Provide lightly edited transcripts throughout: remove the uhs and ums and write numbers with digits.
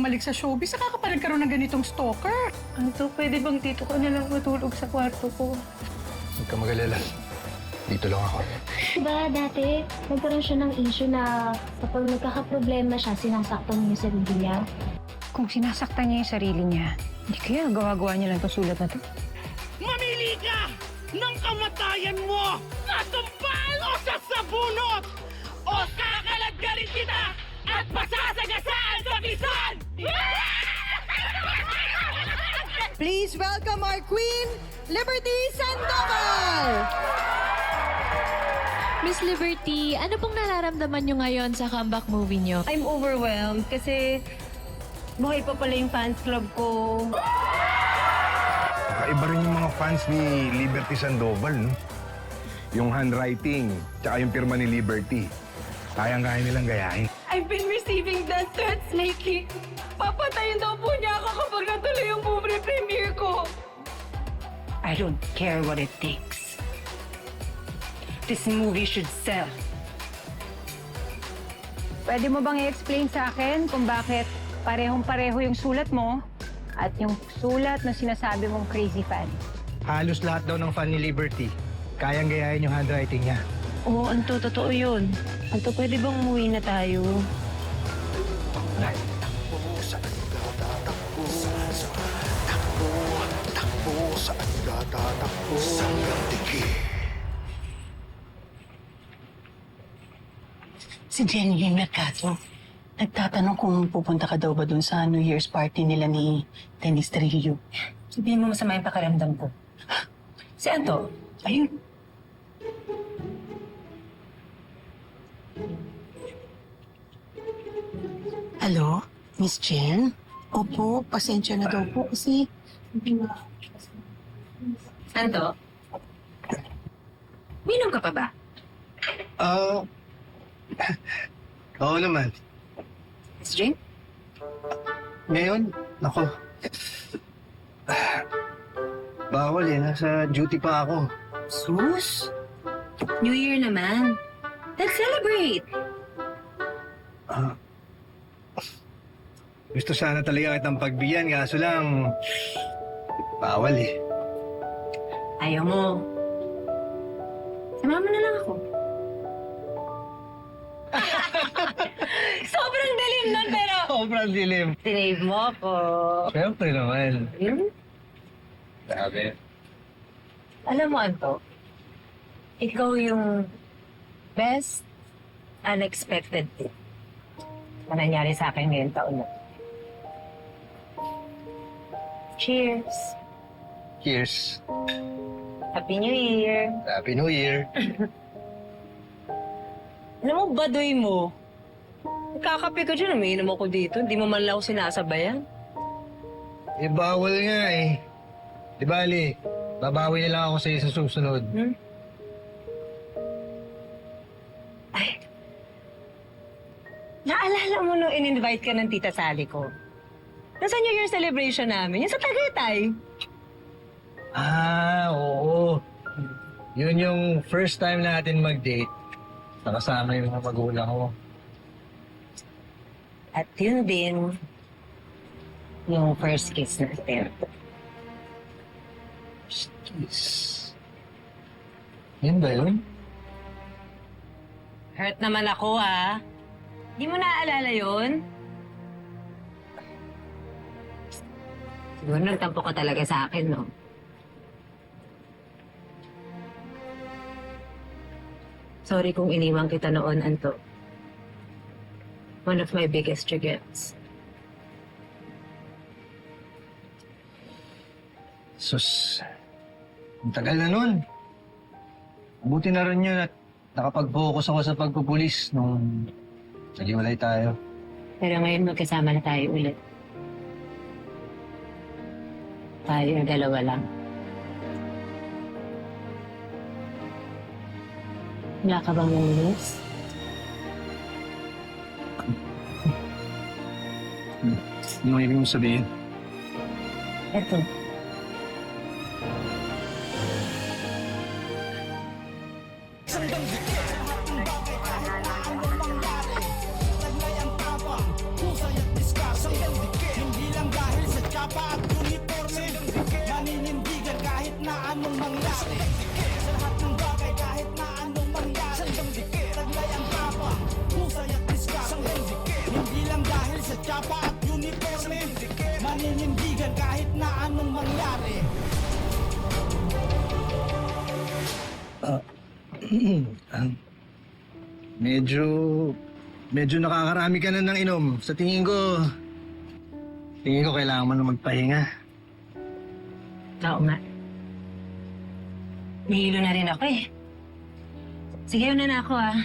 bumalik sa showbiz, saka ka pa nagkaroon ng ganitong stalker. Anto, pwede bang dito ka na lang matulog sa kwarto ko? Huwag ka mag-alala. Dito lang ako. Diba dati, nagkaroon siya ng issue na kapag nagkakaproblema siya, sinasaktan niya yung sarili niya. Kung sinasaktan niya yung sarili niya, hindi kaya gawa-gawa niya lang itong sulat na to? Mamili ka ng kamatayan mo sa tumpal o sa sabunot o kakaladgarin kita at pasasagasaan sa bisan! Please welcome our Queen, Liberty Sandoval! Miss Liberty, ano pong nararamdaman nyo ngayon sa comeback movie nyo? I'm overwhelmed kasi buhay pa pala yung fans club ko. Kakaiba rin yung mga fans ni Liberty Sandoval, no? Yung handwriting, tsaka yung pirma ni Liberty. Kayang-kaya nilang gayahin. I've been receiving death threats lately. Papatayin daw po niya ako kapag natuloy yung movie premiere ko. I don't care what it takes. This movie should sell. Pwede mo bang i-explain sa akin kung bakit parehong-pareho yung sulat mo at yung sulat na sinasabi mong crazy fan? Halos lahat daw ng fan ni Liberty. Kayang gayahin yung handwriting niya. Oo, Anto, totoo yun. Anto, pwede bang umuwi na tayo? Si Jenny Mercado, nagtatanong kung pupunta ka daw ba dun sa New Year's party nila ni Dennis Trillo. Sabihin mo masama yung pakiramdam ko. Si Anto, Ayun. Hello, Miss Jen? Opo, pasensya na daw po kasi... Anto? Minom ka pa ba? Oo naman. Let's drink? Ngayon, nako. Bawal eh, nasa duty pa ako. Sus! New Year naman. Let's celebrate! Gusto sana talaga kitang pagbigyan, kaso lang, bawal eh. Ayaw mo. Sumama na lang ako. Sobrang dilim nun, pero... Sobrang dilim. Tinave mo ako. Siyempre naman. Sabi. Alam mo, Anto, ikaw yung best unexpected thing na nangyari sa akin ngayong taon na. Cheers! Cheers. Happy New Year! Happy New Year. Alam mo, baduy mo. Nagkakape ka dyan, umiinom ako dito. Hindi mo man lang ako sinasabayan. Eh, bawal nga eh. Di bali, babawi na lang ako sa sa susunod. Ay, naalala mo nung in-invite ka ng Tita Sally ko? Nasa New Year celebration namin, yung sa Tagaytay. Oo. Yun yung first time natin mag-date. Nakasama yung mga magulang ko. At yun din, yung first kiss natin. Kiss. Yan ba yun? Hurt naman ako, ah. Di mo naaalala yun? Siguro nagtampo ka talaga sa akin, no? Sorry kung iniwan kita noon, Anto. One of my biggest regrets. Sus, ang tagal na nun. Buti na rin yun at nakapag-focus ako sa pagpupulis nung naghiwalay tayo. Pero ngayon magkasama na tayo ulit. Tayo yung dalawa lang. Wala ka bang namiss? Ano ibig mong sabihin? Eto. paninindigan kahit na anong mangyari. Medyo nakakarami ka na ng inom. Sa tingin ko kailangan mo na magpahinga. Oo nga. Nahilo na rin ako eh. Sige, una na ako ah.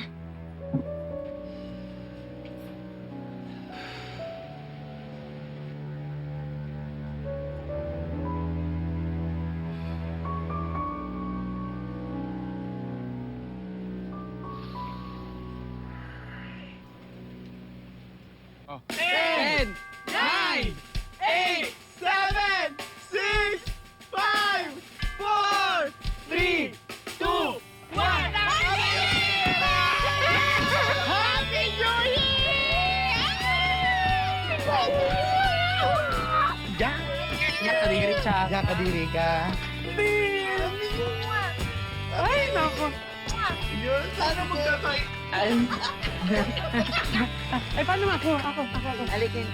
Kadiri ka. Ay, nako. Yun, sana magkakay. Ay, paano ako? Ako. Alikin.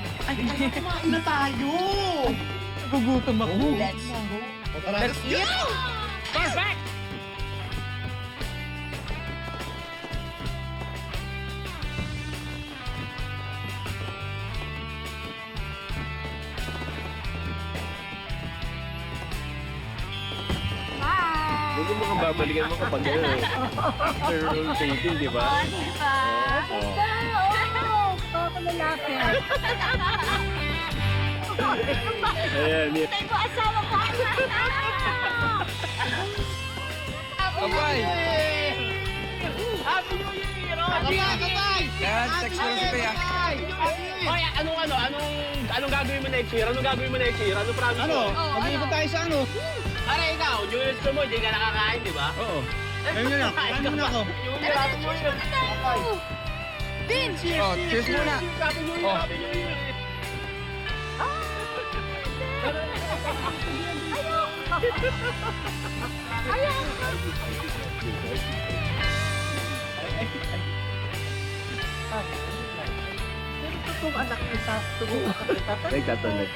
Kumain na tayo. Nagugutom ako. Let's go! Perfect! Hindi mo kang babalikan mo kapag gano'n eh. After rotating, di ba? Ayan, yan. Kabay! Happy New Year! Kapay! Yan, text mo si Pea. Hoy, anong gagawin mo next year? Anong gagawin mo next year? Ano promise mo? Mag-iikot tayo sa ano? Aray, ikaw, New Year's mo, hindi ka nakakain, di ba? Oo. Ayun na lang. Kain muna ako. Yung Happy New Year. Cheers! Oh, cheers muna. Happy New Year, Happy New Year. Nagtatanag.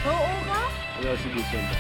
Oo ka? Ano, sige, sige.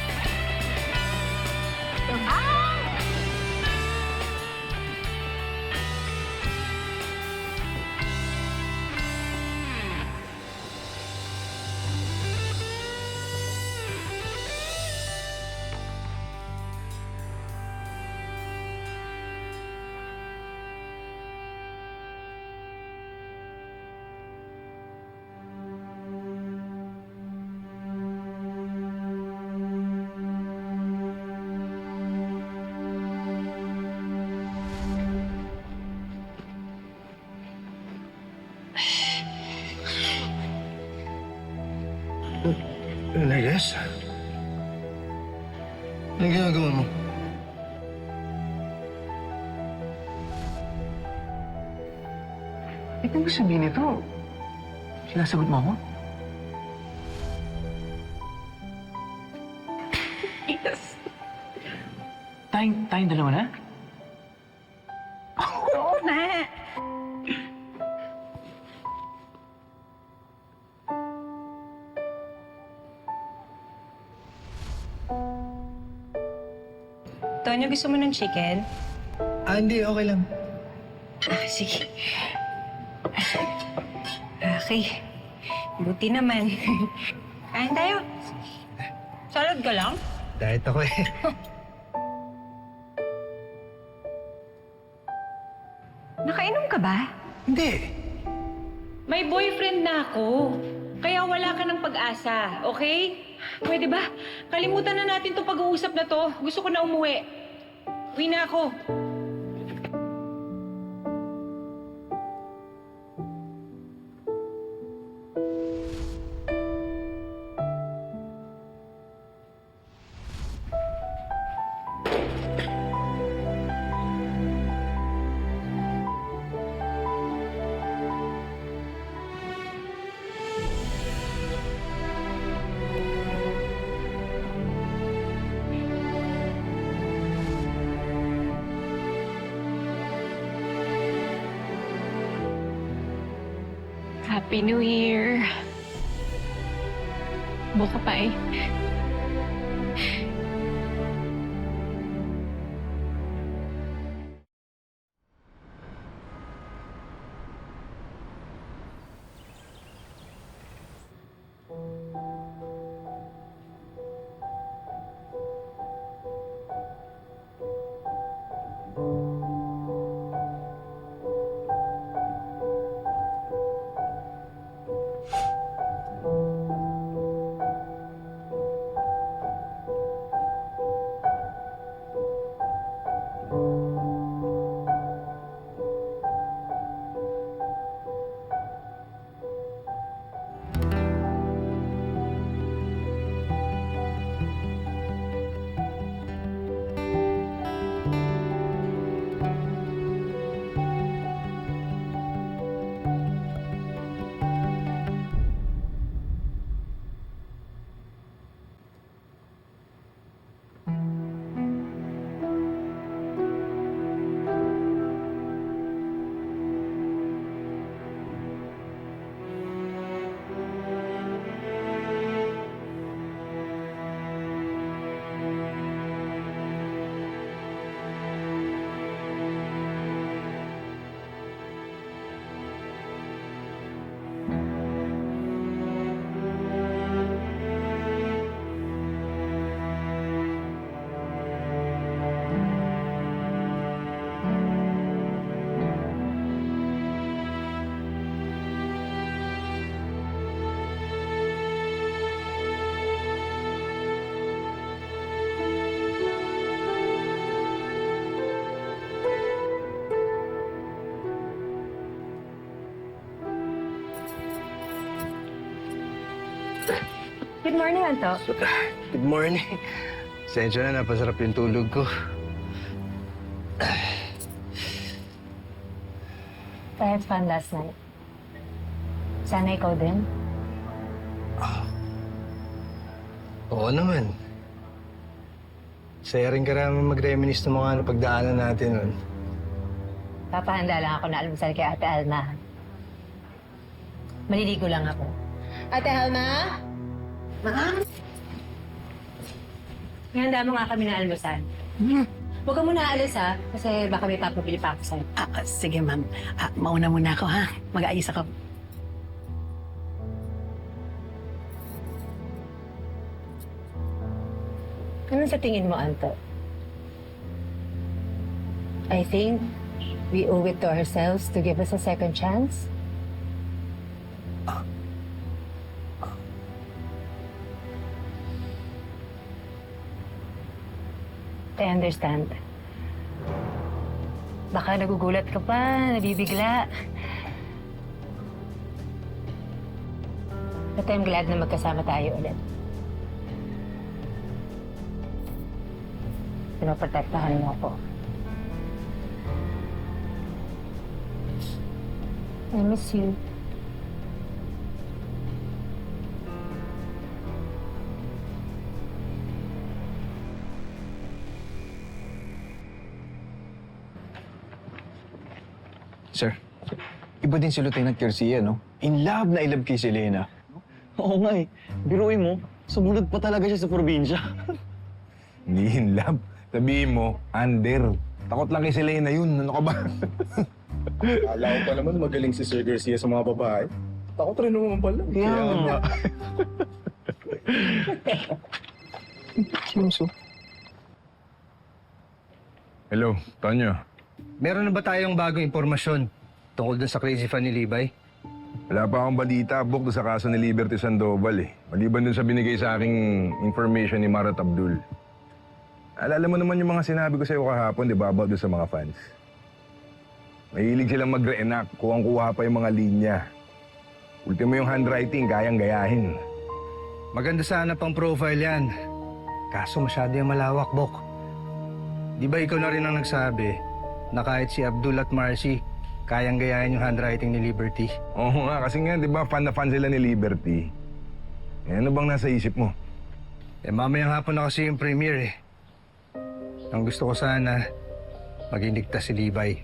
Legas? Anong ginagawa mo? Ito mo sabihin ito. Sinasagot mo ako? Yes. Tayong dalawa na? Oo na. Tonyo, gusto mo ng chicken? Hindi. Okay lang. Sige. Okay. Buti naman. Kain tayo. Salad ka lang? Diet ako eh. Nakainom ka ba? Hindi. May boyfriend na ako. Kaya wala ka ng pag-asa, okay? Pwede ba? Kalimutan na natin itong pag-uusap na to. Gusto ko na umuwi. Uwi na ako. Happy New Year. tumatakbo ka pa eh. Good morning, Anto. Good morning. Sensya na, napasarap yung tulog ko. I had fun last night. Sana ikaw din. Oo naman. Saya rin ka naman mag-reminis ng mga napagdaanan natin nun. Papahanda lang ako na almusal kay Ate Alma. Maliligo lang ako. Ate Alma? Ma'am? Ihanda mo nga kami ng almusal. Huwag ka muna aalis ha, kasi baka may papabili pa ako sa'yo. Sige, ma'am. Mauna muna ako, ha? Mag-aayos ako. Ano sa tingin mo, Anto? I think we owe it to ourselves to give us a second chance. I understand. Baka nagugulat ka pa, nabibigla. But I'm glad na magkasama tayo ulit. Pinoprotektahan mo ako. I miss you. Sir, iba din si Lieutenant Garcia, no? In love na ilab kay Selena. Oo nga eh. Biruin mo, sumunod pa talaga siya sa probinsya. Hindi in love. Sabihin mo, under. Takot lang kay Selena yun. Ano ka ba? Akala ko pa naman magaling si Sir Garcia sa mga babae. Takot rin naman pala. Kaya nga. Hello, Tonyo. Meron na ba tayong bagong impormasyon tungkol dun sa crazy fan ni Levi? Wala pa akong balita, book doon sa kaso ni Liberty Sandoval eh. Maliban dun sa binigay sa aking information ni Marat Abdul. Alala mo naman yung mga sinabi ko sa'yo kahapon, di ba, about doon sa mga fans. Mahilig silang mag-reenact, kuwang-kuha pa yung mga linya. Ultimo yung handwriting, kayang-gayahin. Maganda sana pang profile yan. Kaso masyado yung malawak, Bok. Di ba ikaw na rin ang nagsabi na kahit si Abdul at Marcy, kayang gayahin yung handwriting ni Liberty? Oo nga, kasi nga, di ba, fan na fan sila ni Liberty. Eh, ano bang nasa isip mo? Eh, mamayang hapon na kasi yung premiere eh. Ang gusto ko sana, maging ligtas si Levi.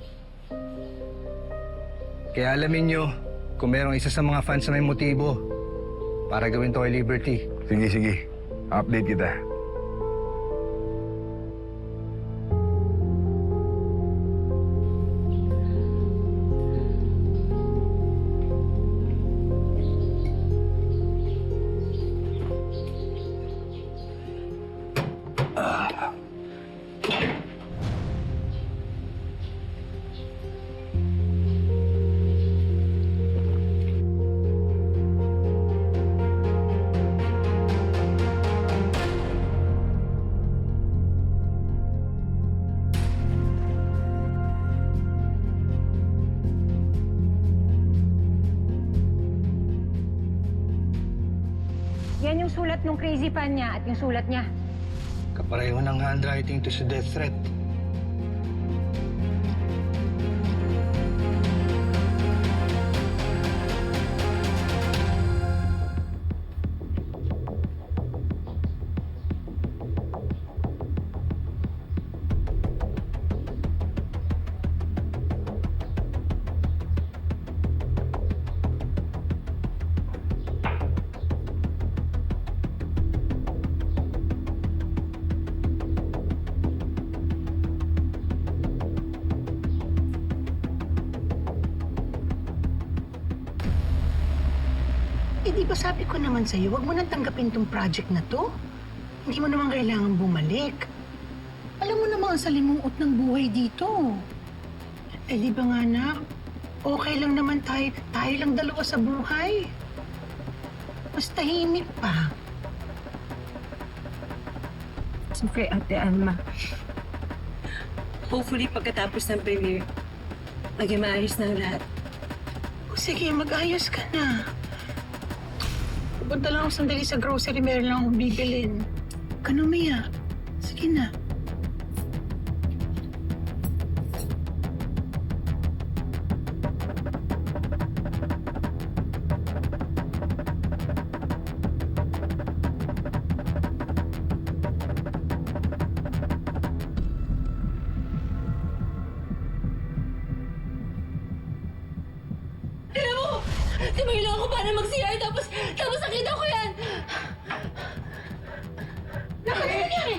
Kaya alamin nyo, kung merong isa sa mga fans na may motibo para gawin to kay Liberty, Sige, sige. Update kita. Yan yung sulat ng crazy fan niya at yung sulat niya. Kapareho ng handwriting to sa death threat. Eh di ba sabi ko naman sa'yo, huwag mo nang tanggapin tong project na to. Hindi mo naman kailangan bumalik. Alam mo naman ang salimuot ng buhay dito. Eh di ba nga anak, okay lang naman tayo. Tayo lang dalawa sa buhay. Mas tahimik pa. Siyempre, Ate Alma. Hopefully, pagkatapos ng premiere, maging maayos na ang lahat. O sige, mag-ayos ka na. Pupunta lang ako sandali sa grocery, meron lang akong bibilin. Kano, Mia? Sige na. Tignan mo! Tumayo lang ako para mag-CR tapos nakita ko yan! Ano nangyari?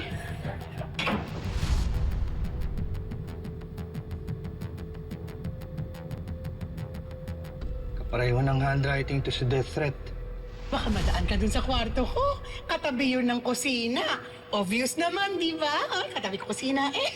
Kapareho ng handwriting to sa death threat. Baka madaan ka dun sa kwarto ko. Katabi yun ng kusina. Obvious naman, di ba? Katabi ko kusina eh.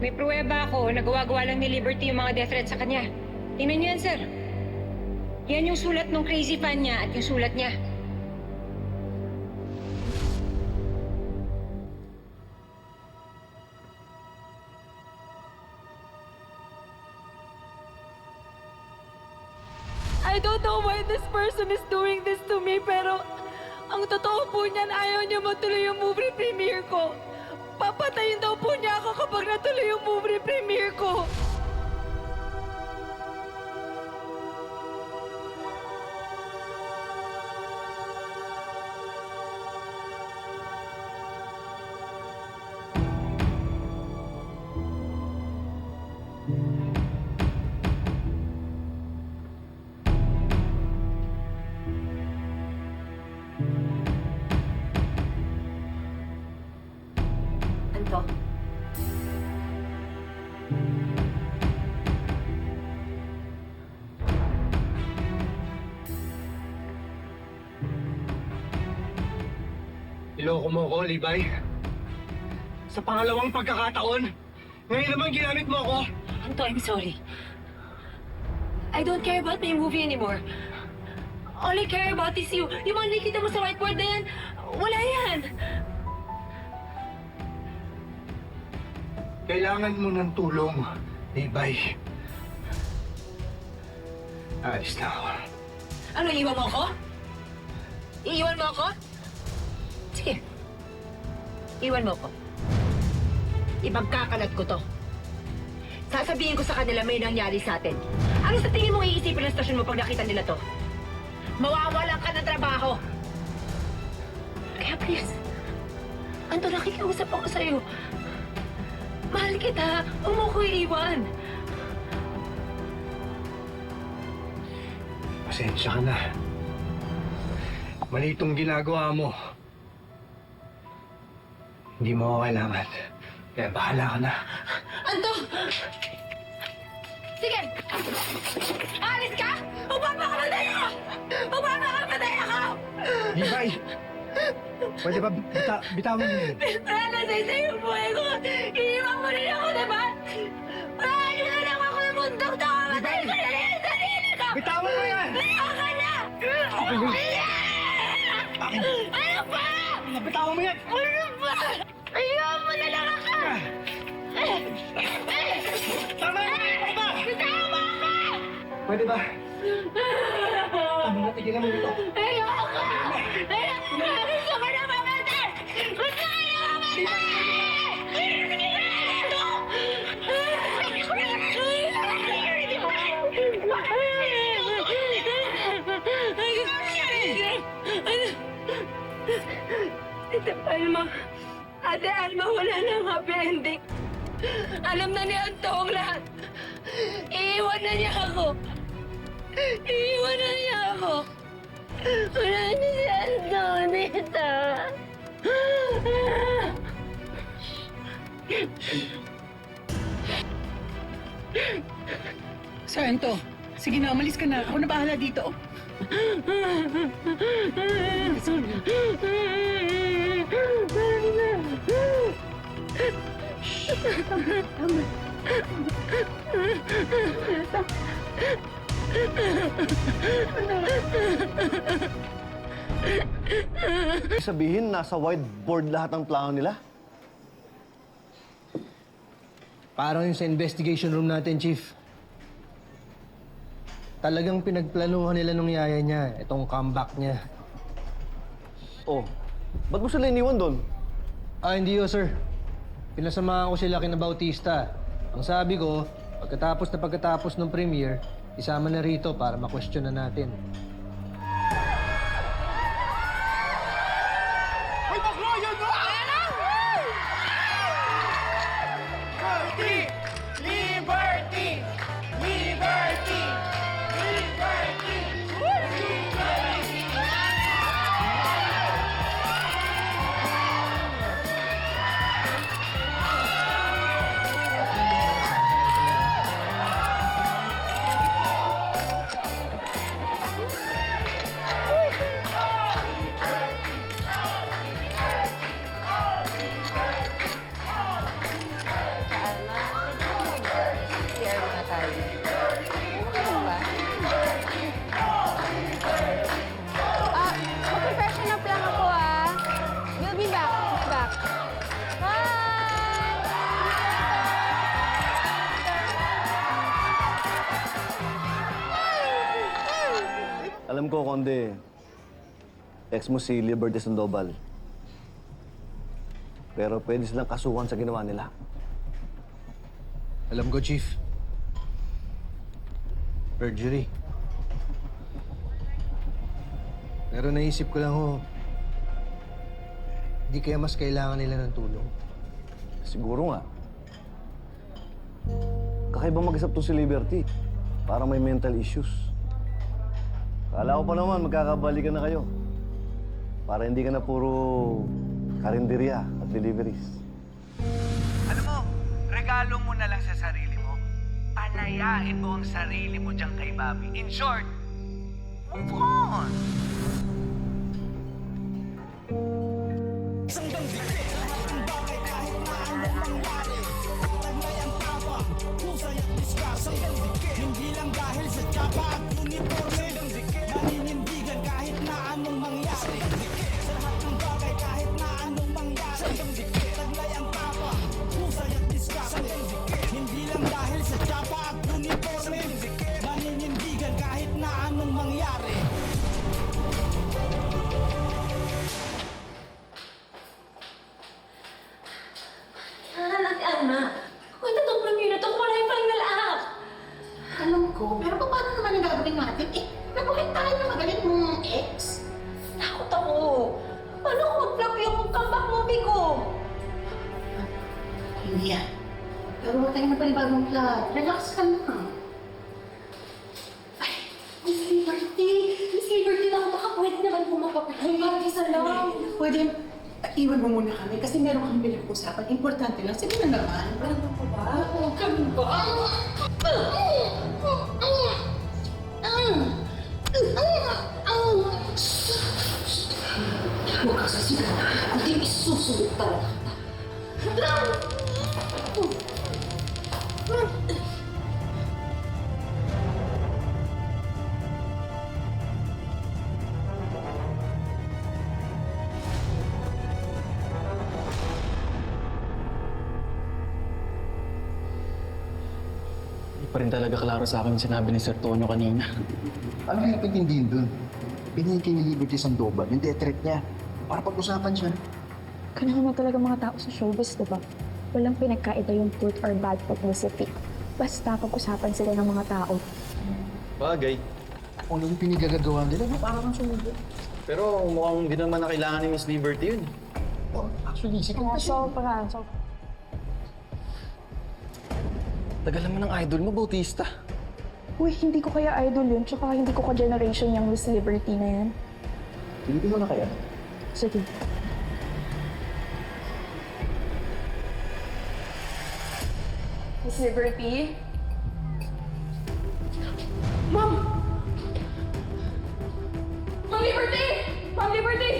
May pruweba ako, nagawa-gawa lang ni Liberty yung mga death threats sa kanya. Tingnan niyo yan, sir. Yan yung sulat ng crazy fan niya at yung sulat niya. I don't know why this person is doing this to me, pero ang totoo po niyan, ayaw niya matuloy yung movie premiere ko. Papatayin daw po niya ako kapag natuloy yung movie premiere ko. Anto? Niloko mo ako, Levi. Sa pangalawang pagkakataon, ngayon naman ginamit mo ako. Anto, I'm sorry. I don't care about my movie anymore. All I care about is you. Yung mga nakikita mo sa whiteboard na yan, wala yan. Kailangan mo ng tulong, Levi. Aalis na ako. Ano, iiwan mo ako? Iiwan mo ako? Sige. Iwan mo ako. Ipagkakalat ko to. Sasabihin ko sa kanila may nangyari sa atin. Ano sa tingin mong iisipin ng stasyon mo pag nakita nila to? Mawawalan ka ng trabaho. Kaya please, Anto, nakikiusap ako sa'yo. Mahal kita. Huwag mo ko iiwan. Pasensya ka na. Mali itong ginagawa mo. Hindi mo ako kailangan. Kaya bahala ka na. Anto! Sige! Alis ka! Magpapakamatay ako! Magpapakamatay ako! Levi! Pwede ba bitawan mo yun? Sana sa yung buhay ko! Iiwan mo rin ako, diba? Mahalin ka lang ako ng mundong to! Matay ko na rin sa sarili ko! Bitawan mo yan! Ayaw ka na! Ano ba? Bitawan mo yan! Ano ba? Ayaw mo na lang ako! Tama na! Bitawan mo ako! Pwede ba? Tama na, tigilan mo ito. Ayoko! Ayoko! Gusto ko na mamatay! Gusto ko na mamatay! Ate Alma, Ate Alma, wala nang happy ending. Alam na ni Anto ang lahat. Iiwan na niya ako. Iiwan na niya ako. Wala na si Anto dito. Sir Anto, sige na, umalis ka na. Ako na bahala dito. Sabihin, nasa whiteboard lahat ng plano nila? Parang yung sa investigation room natin, Chief. Talagang pinagplanuhan nila nung yaya niya, itong comeback niya. Oh, ba't mo sila iniwan doon? Hindi yun, sir. Pinasamahan ko sila kina Bautista. Ang sabi ko, pagkatapos ng premiere, isama na rito para ma-question na natin. Hoy, bakla! Yan na! Liberty! Liberty! Liberty! Liberty! Alam ko, Konde, ex mo si Liberty Sandoval. Pero pwede silang kasuhan sa ginawa nila. Alam ko, Chief. Perjury. Pero naisip ko lang hindi kaya mas kailangan nila ng tulong. Siguro nga. Kakaibang mag-isap to si Liberty. Parang may mental issues. Kala ko pa naman magkakabalikan na kayo. Para hindi ka na puro karinderya at deliveries. Alam mo, regalo mo na lang sa sarili mo. Palayain mo ang sarili mo dyan kay Bobby. In short, move on! Hindi lang dahil sa tsapa at uniforme, maninindigan kahit na anong mangyari. Sa lahat ng bagay kahit na anong mangyari, taglay ang tapa, husay at diskarte. Hindi lang dahil sa tsapa at uniforme, maninindigan kahit na anong mangyari. Uy, tatlong minuto, wala yung paling nalaak. Alam ko, pero paano naman ang gagawin natin? Nabukit tayo ng magaling mong ex. Takot ako. Paano kung mag-flop yung comeback movie ko? Hindi yan. Pero tayo na panibagong plan. Relax ka na. Ay, Miss Liberty! Miss Liberty lang, baka pwede naman pumapapagay. Mag-isa lang. Pwede, iwan mo muna kami kasi meron kami pinag-usapan. Importante lang. Sige na naman. Ano pa ba? Ganun ba? Huwag ka sasigana. Hindi isusunod talaga. Hindi pa rin talaga klaro sa akin yung sinabi ni Sir Tonyo kanina. Ano yung napintindihin dun? Pinili kay Liberty Sandoval, yung death threat niya. Para pag-usapan siya. Ganun naman talaga mga tao sa showbiz, di ba? Walang pinagkaiba yung good or bad publicity. Basta pag-usapan sila ng mga tao. Bagay. Kung ano yung pinigagagawa nila, parang ang sumubo. Pero mukhang hindi naman na kailangan ni Miss Liberty yun. Oh, actually, second kasi. Sobra. Tagal naman ng idol mo, Bautista. Uy, hindi ko kaya idol yun, tsaka hindi ko ka-generation yung Miss Liberty na yan. Pilipin mo na kaya? Sige. Miss Liberty? Ma'am! Ma'am Liberty! Ma'am Liberty!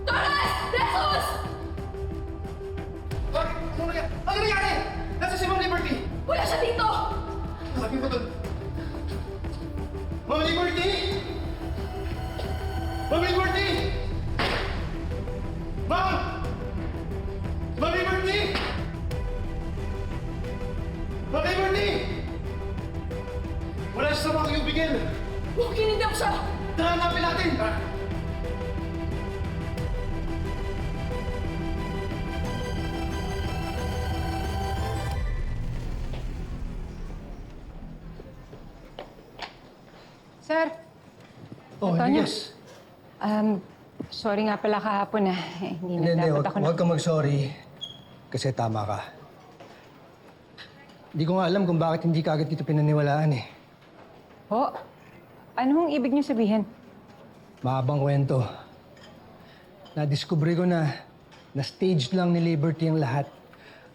Torres! Jesus! Bakit? Ano nangyari? Nasa si Ma'am Liberty? Wala siya dito! Sabi mo doon. Ma'am Liberty! Ma'am Liberty! Ma'am! Ma'am Liberty! Ma'am Liberty! Wala siya sa mga kayubigin. Huwag kinindap siya! Hanapin natin! Sir, Oh, Antonio. yes. Sorry nga pala kahapon hindi Hindi, na dapat huwag ako na... huwag kang mag-sorry. Kasi tama ka. Hindi ko nga alam kung bakit hindi ka agad dito pinaniwalaan eh. Ho? Ano hong ibig niyo sabihin? Mahabang kwento. Nadiskubre ko na staged lang ni Liberty ang lahat.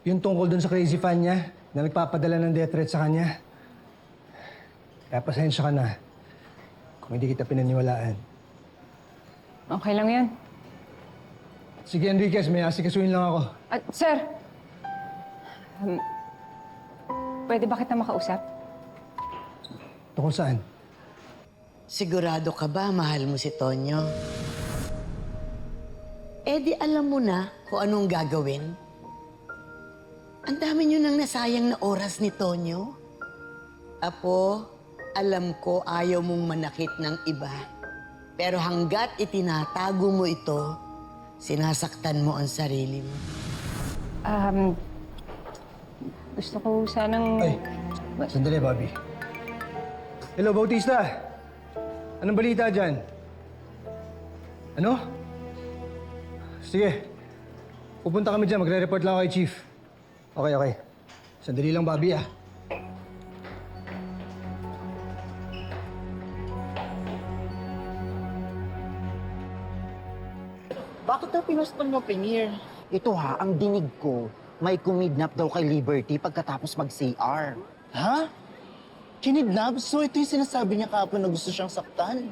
Yung tungkol dun sa crazy fan niya na nagpapadala ng death threat sa kanya. Kaya pasensya ka na kung hindi kita pinaniwalaan. Okay lang yan. Sige, Enriquez, may asikasuhin lang ako. At sir, pwede ba kita makausap? Tungkol saan? Sigurado ka ba mahal mo si Tonyo? Eh di alam mo na kung anong gagawin. Ang dami nyo nang nasayang na oras ni Tonyo. Apo, Alam ko ayaw mong manakit ng iba. Pero hanggat itinatago mo ito, sinasaktan mo ang sarili mo. Gusto ko sanang... Ay, sandali, Bobby. Hello, Bautista. Anong balita dyan? Ano? Sige. Pupunta kami dyan. Magre-report lang ako kay Chief. Okay. Sandali lang, Bobby, ah. Bakit daw pinostpone mo, Premier? Ito ha, ang dinig ko, may kumidnap daw kay Liberty pagkatapos mag-CR. Ha? Kinidnap? So ito yung sinasabi niya kahapon na gusto siyang saktan?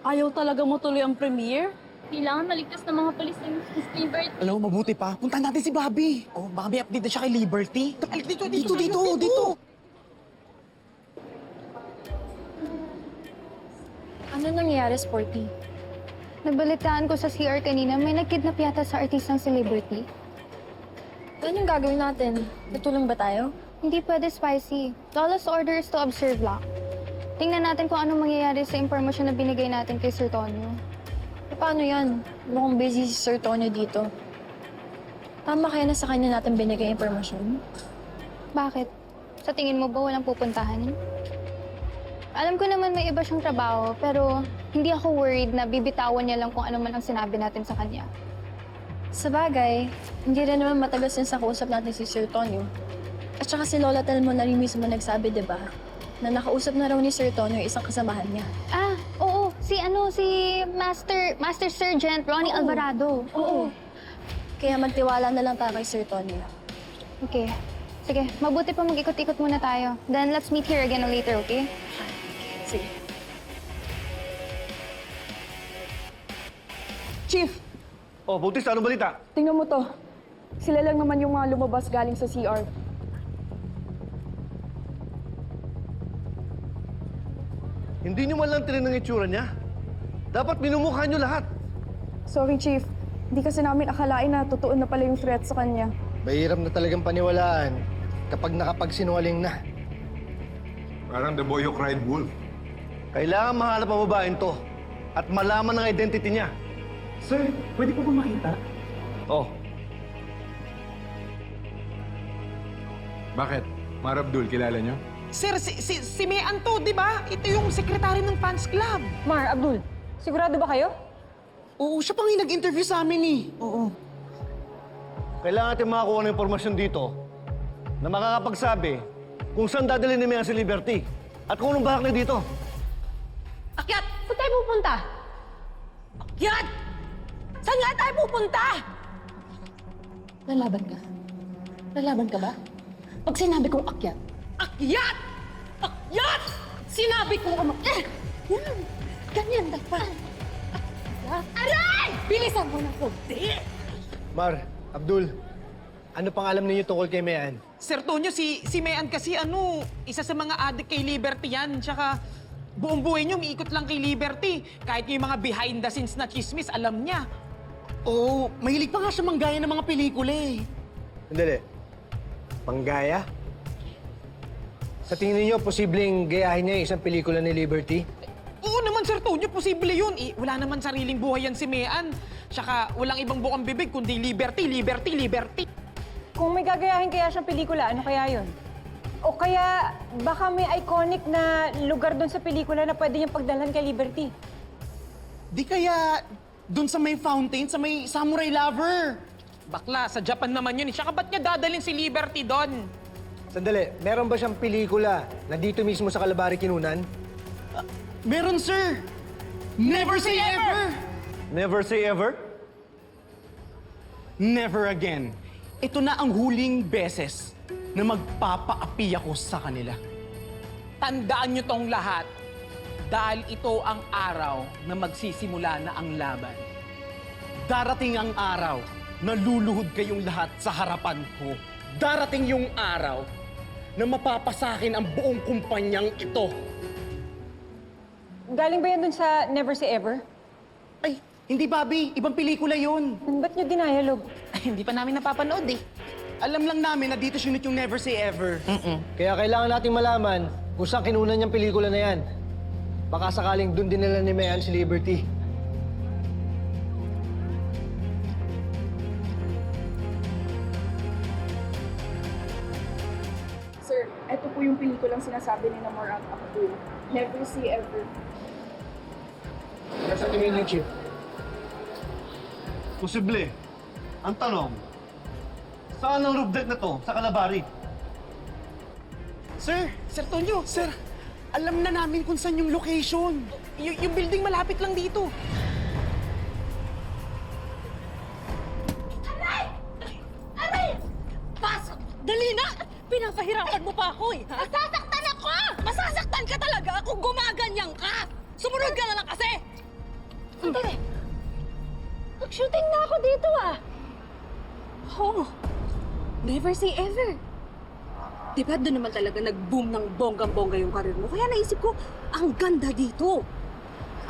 Ayaw talaga mo tuloy ang premiere? Kailangan maligtas ng mga polis ng Miss Liberty. Alam mo, mabuti pa. Punta natin si Bobby. Oh, baka may update na siya kay Liberty. Dito. Ano nangyayari, Sporty? Nabalitaan ko sa CR kanina, may nagkidnap yata sa artistang si Liberty. Anong gagawin natin? Tutulong ba tayo? Hindi pwede, Spicy. Lawless order is to observe lang. Tingnan natin kung anong mangyayari sa impormasyon na binigay natin kay Sir Tonyo. E paano yan? Mukhang busy si Sir Tonyo dito. Tama kaya na sa kanya natin binigay impormasyon? Bakit? Sa tingin mo ba walang pupuntahan? Alam ko naman may iba siyang trabaho, pero hindi ako worried na bibitawan niya lang kung ano man ang sinabi natin sa kanya. Sa bagay, hindi rin naman matagal since nakausap natin si Sir Tonyo. At saka si Lola Telmo na rin mismo nagsabi, di ba? Na nakausap na raw ni Sir Tonyo yung isang kasamahan niya. Ah, oo. Si Master Sergeant Ronnie Alvarado. Oo. Kaya magtiwala na lang tayo kay Sir Tonyo. Okay. Sige, mabuti pa mag-ikot-ikot muna tayo. Then let's meet here again later, okay? Sige. Chief! Oh, Bautista, anong balita? Tingnan mo to. Sila lang naman yung mga lumabas galing sa CR. Hindi niyo man lang tinignan ang itsura niya. Dapat minumukha niyo lahat. Sorry, Chief. Hindi kasi namin akalain na totoo na pala yung threat sa kanya. Mahirap na talagang paniwalaan kapag nakapagsinungaling na. Parang the boy who cried wolf. Kailangan mahanap ang babaeng to at malaman ang identity niya. Sir, pwede po ba makita? Oh, Bakit? Mar Abdul, kilala niyo? Sir, si Mayan to, di ba? Ito yung sekretary ng fans club. Mar, Abdul, sigurado ba kayo? Oo, siya pang yung nag-interview sa amin eh. Oo. kailangan natin makakuha ng impormasyon dito na makakapagsabi kung saan dadalhin ni Mayan si Liberty at kung anong bahak na dito. Akyat! Saan tayo pupunta? Akyat! Saan nga tayo pupunta? Lalaban ka? Lalaban ka ba? Pag sinabi kong akyat, Akyat! Akyat! Sinabi ko umakyat! yan, ganyan dapat. Aray! Bilisan mo na konti! Mar, Abdul, ano pang alam ninyo tungkol kay Mayan? Sir Tonyo, si Mayan kasi isa sa mga addict kay Liberty yan. Tsaka buong buhay niyo, umiikot lang kay Liberty. Kahit yung mga behind the scenes na chismis, alam niya. Oo, mahilig pa nga siya manggaya ng mga pelikula eh. Sandali. Panggaya? Sa tingin niyo, posibleng gayahin niya yung isang pelikula ni Liberty? Oo naman, Sir Tonyo, posible yun. Wala naman sariling buhay yan si Mayan. Tsaka walang ibang bukang bibig kundi Liberty, Liberty, Liberty. Kung may gagayahin kaya siyang pelikula, ano kaya yun? O kaya baka may iconic na lugar doon sa pelikula na pwede niyang pagdalhan kay Liberty. Di kaya dun sa may fountain, sa may samurai lover. Bakla, sa Japan naman yun. Tsaka ba't niya dadalhin si Liberty doon? Sandali, meron ba siyang pelikula na dito mismo sa Calabari, Kinunan? Meron, sir. Never say ever! Never say ever? Never again. Ito na ang huling beses na magpapaapi ako sa kanila. Tandaan niyo tong lahat dahil ito ang araw na magsisimula na ang laban. Darating ang araw na luluhod kayong lahat sa harapan ko. Darating yung araw na mapapasakin ang buong kumpanyang ito. Galing ba yan dun sa Never Say Ever? Ay, hindi, Bobby. Ibang pelikula yun. Ba't niyo dinayalog? Ay, hindi pa namin napapanood eh. Alam lang namin na dito sinunod yung Never Say Ever. Kaya kailangan natin malaman kung saan kinunan niyang pelikula na yan. Baka sakaling doon din nila ni Mayan si Liberty. Sir, ito po yung pelikulang sinasabi ni Namor Abdul. Never see ever. Nasa tingin niyo, Chief? Posible. Ang tanong, saan ang roof deck na to sa Kalabari? Sir, Sir Tonyo, sir, alam na namin kung saan yung location. Yung building malapit lang dito. Aray! Pasok! Dali na! Pinapahirapan mo pa ako eh! Masasaktan ako! Masasaktan ka talaga kung gumaganyan ka! Sumunod ka na lang kasi! Sandali! Nag-shooting na ako dito ah! Oh, never say ever! Diba doon naman talaga nag-boom ng bonggang-bongga yung karir mo? Kaya naisip ko, ang ganda dito!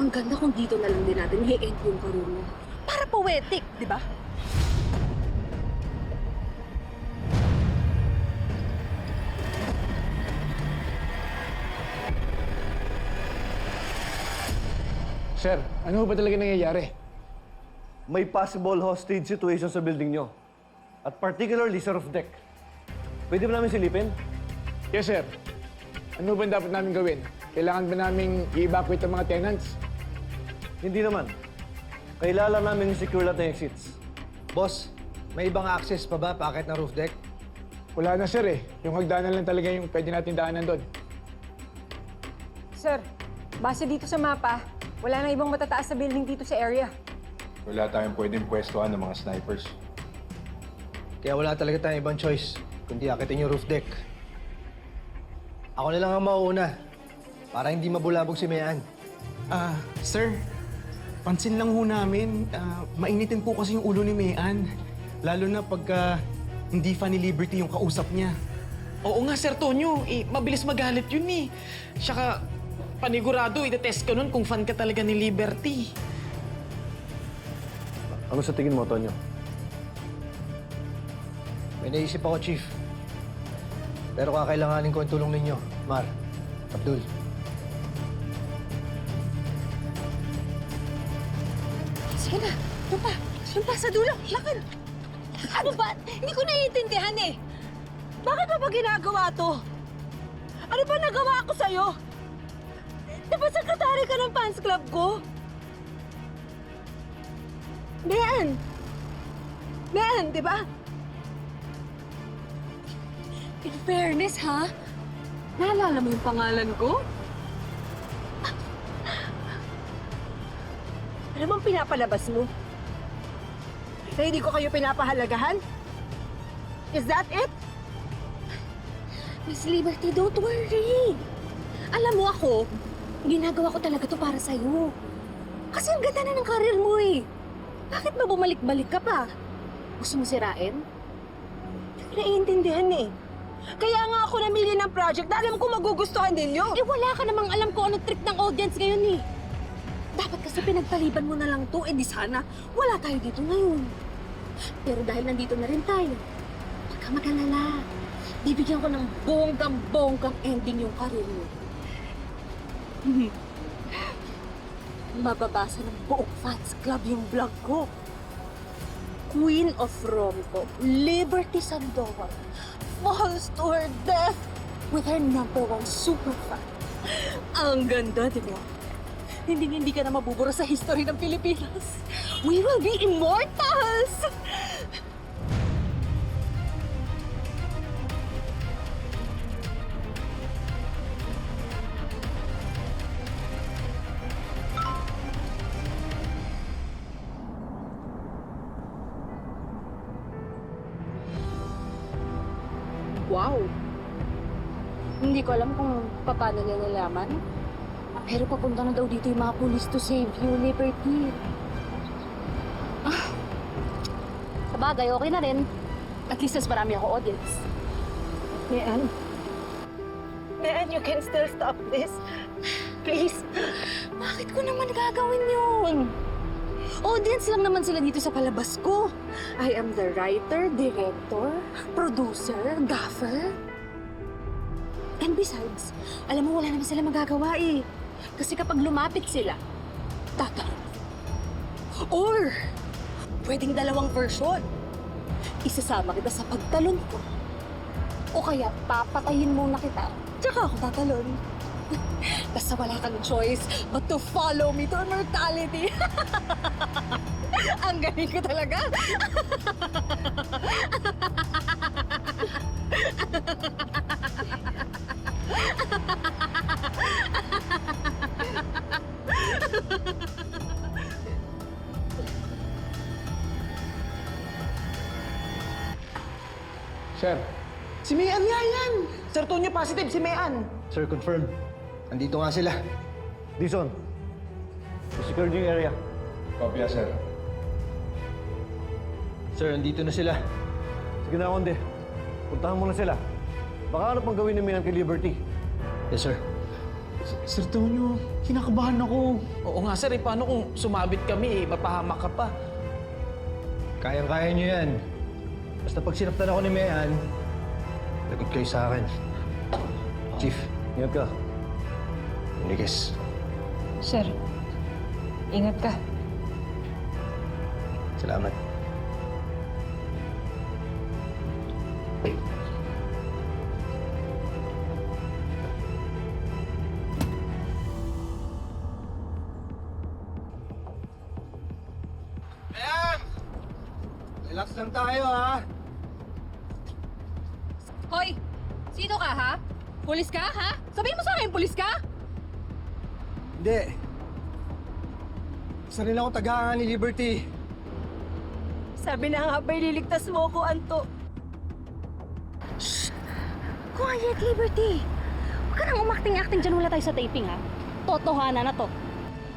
Ang ganda kung dito na lang din natin i-end yung karir mo. Para poetic, di ba? Sir, ano ba talaga nangyayari? May possible hostage situation sa building nyo. At particularly sa roof deck. Pwede ba namin silipin? Yes, sir. Ano ba dapat namin gawin? Kailangan ba namin i-evacuate ang mga tenants? Hindi naman. Kailangan namin secure lahat ng exits. Boss, may ibang access pa ba paakit na roof deck? Wala na, sir eh. Yung hagdanan lang talaga yung pwede natin daanan doon. Sir, base dito sa mapa, wala na ibang matataas na building dito sa area. Wala tayong pwedeng pwestuhan ng mga snipers. Kaya wala talaga tayong ibang choice, kundi akitin yung roof deck. Ako na lang ang mauuna, para hindi mabulabog si Mayan. Sir, pansin lang ho namin, mainitin po kasi yung ulo ni Mayan. Lalo na pagka hindi fan ni Liberty yung kausap niya. Oo nga, Sir Tonyo, mabilis magalit yun eh. Tsaka, panigurado, itetest ka nun kung fan ka talaga ni Liberty. Ano sa tingin mo, Tonyo? May naisip ako, Chief. Pero kakailanganin ko ang tulong ninyo, Mar, Abdul. Sige na, doon pa sa dulo, lakad! Ano ba? Hindi ko naiintindihan eh. Bakit mo ba ginagawa to? Ano ba nagawa ko sa'yo? Di ba sekretary ka ng fans club ko? Mayan! Mayan, di ba? In fairness, ha? Naalala mo yung pangalan ko? Ano bang pinapalabas mo? Na hindi ko kayo pinapahalagahan? Is that it? Miss Liberty, don't worry. Alam mo ako, ginagawa ko talaga to para sa'yo. Kasi ang ganda na ng karir mo eh. Bakit ba bumalik-balik ka pa? Gusto mo sirain? Hindi ko naiintindihan eh. Kaya nga ako namili ng project na alam ko magugustuhan ninyo. Eh wala ka namang alam kung anong trick ng audience ngayon eh. Dapat kasi pinagpaliban mo na lang to, eh di sana wala tayo dito ngayon. Pero dahil nandito na rin tayo, huwag ka mag-alala. Bibigyan ko ng bonggang-bonggang ending yung karir mo. Mababasa ng buong fans club yung vlog ko. Queen of Romco, Liberty Sandoval, falls to her death with her #1 superfan. Ang ganda, di ba? Hindi ka na mabubura sa history ng Pilipinas. We will be immortals! Wow! Hindi ko alam kung paano niya nalaman. Pero papunta na daw dito yung mga police to save you, Liberty. Sa bagay, okay na rin. At least mas marami ako audience. Mayan, you can still stop this. Please. Bakit ko naman gagawin yun? Audience lang naman sila dito sa palabas ko. I am the writer, director, producer, gaffer. And besides, alam mo wala naman sila magagawa eh. Kasi kapag lumapit sila, tatalon. Or, pwedeng dalawang version. Isasama kita sa pagtalon ko. O kaya papatayin muna kita, tsaka ako tatalon. Basta wala kang choice but to follow me to immortality. Ang galing ko talaga. Sir. Si Mayan nga yan! Sir Tonyo, positive si Mayan. Sir, confirm. Andito nga sila. Dison, secure yung area. Kopya, sir. Sir, andito na sila. Sige na, Konde. Puntahan mo na sila. Baka ano pang gawin namin kay Liberty? Yes, sir. Sir Tonyo, kinakabahan ako. Oo nga sir, paano kung sumabit kami mapahamak ka pa? Kayang-kaya nyo yan. Basta pag sinaptan ako ni Mayan, lagot kayo sa akin. Chief. Ingat ka. Enriquez. Sir, ingat ka. Salamat. Mayan! Relax lang tayo, ha? Hoy! Sino ka, ha? Pulis ka, ha? Sabihin mo sa akin, pulis ka? Hindi. Isa rin ako taga ni Liberty. Sabi na nga ba, ililigtas mo ako, Anto. Quiet, Liberty! Huwag ka nang umakting-acting dyan, wala tayo sa taping, ha? Totohanan na to.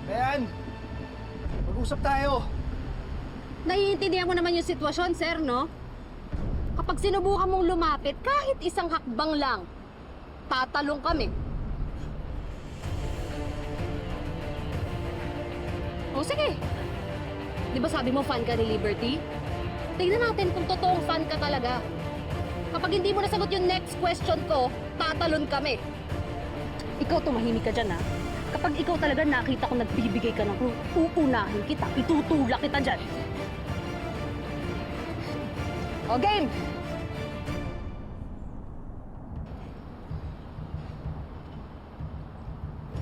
Mayan! Mag-usap tayo. Naiintindihan mo naman yung sitwasyon, sir, no? Kapag sinubukan mong lumapit, kahit isang hakbang lang, tatalong kami. O sige. Di ba sabi mo fan ka ni Liberty? Tingnan natin kung totoong fan ka talaga. Kapag hindi mo nasagot yung next question ko, tatalon kami. Ikaw tumahimik ka dyan, ha? Kapag ikaw talaga nakita ko nagbibigay ka ng clue, uunahin kita, itutulak kita dyan. O game!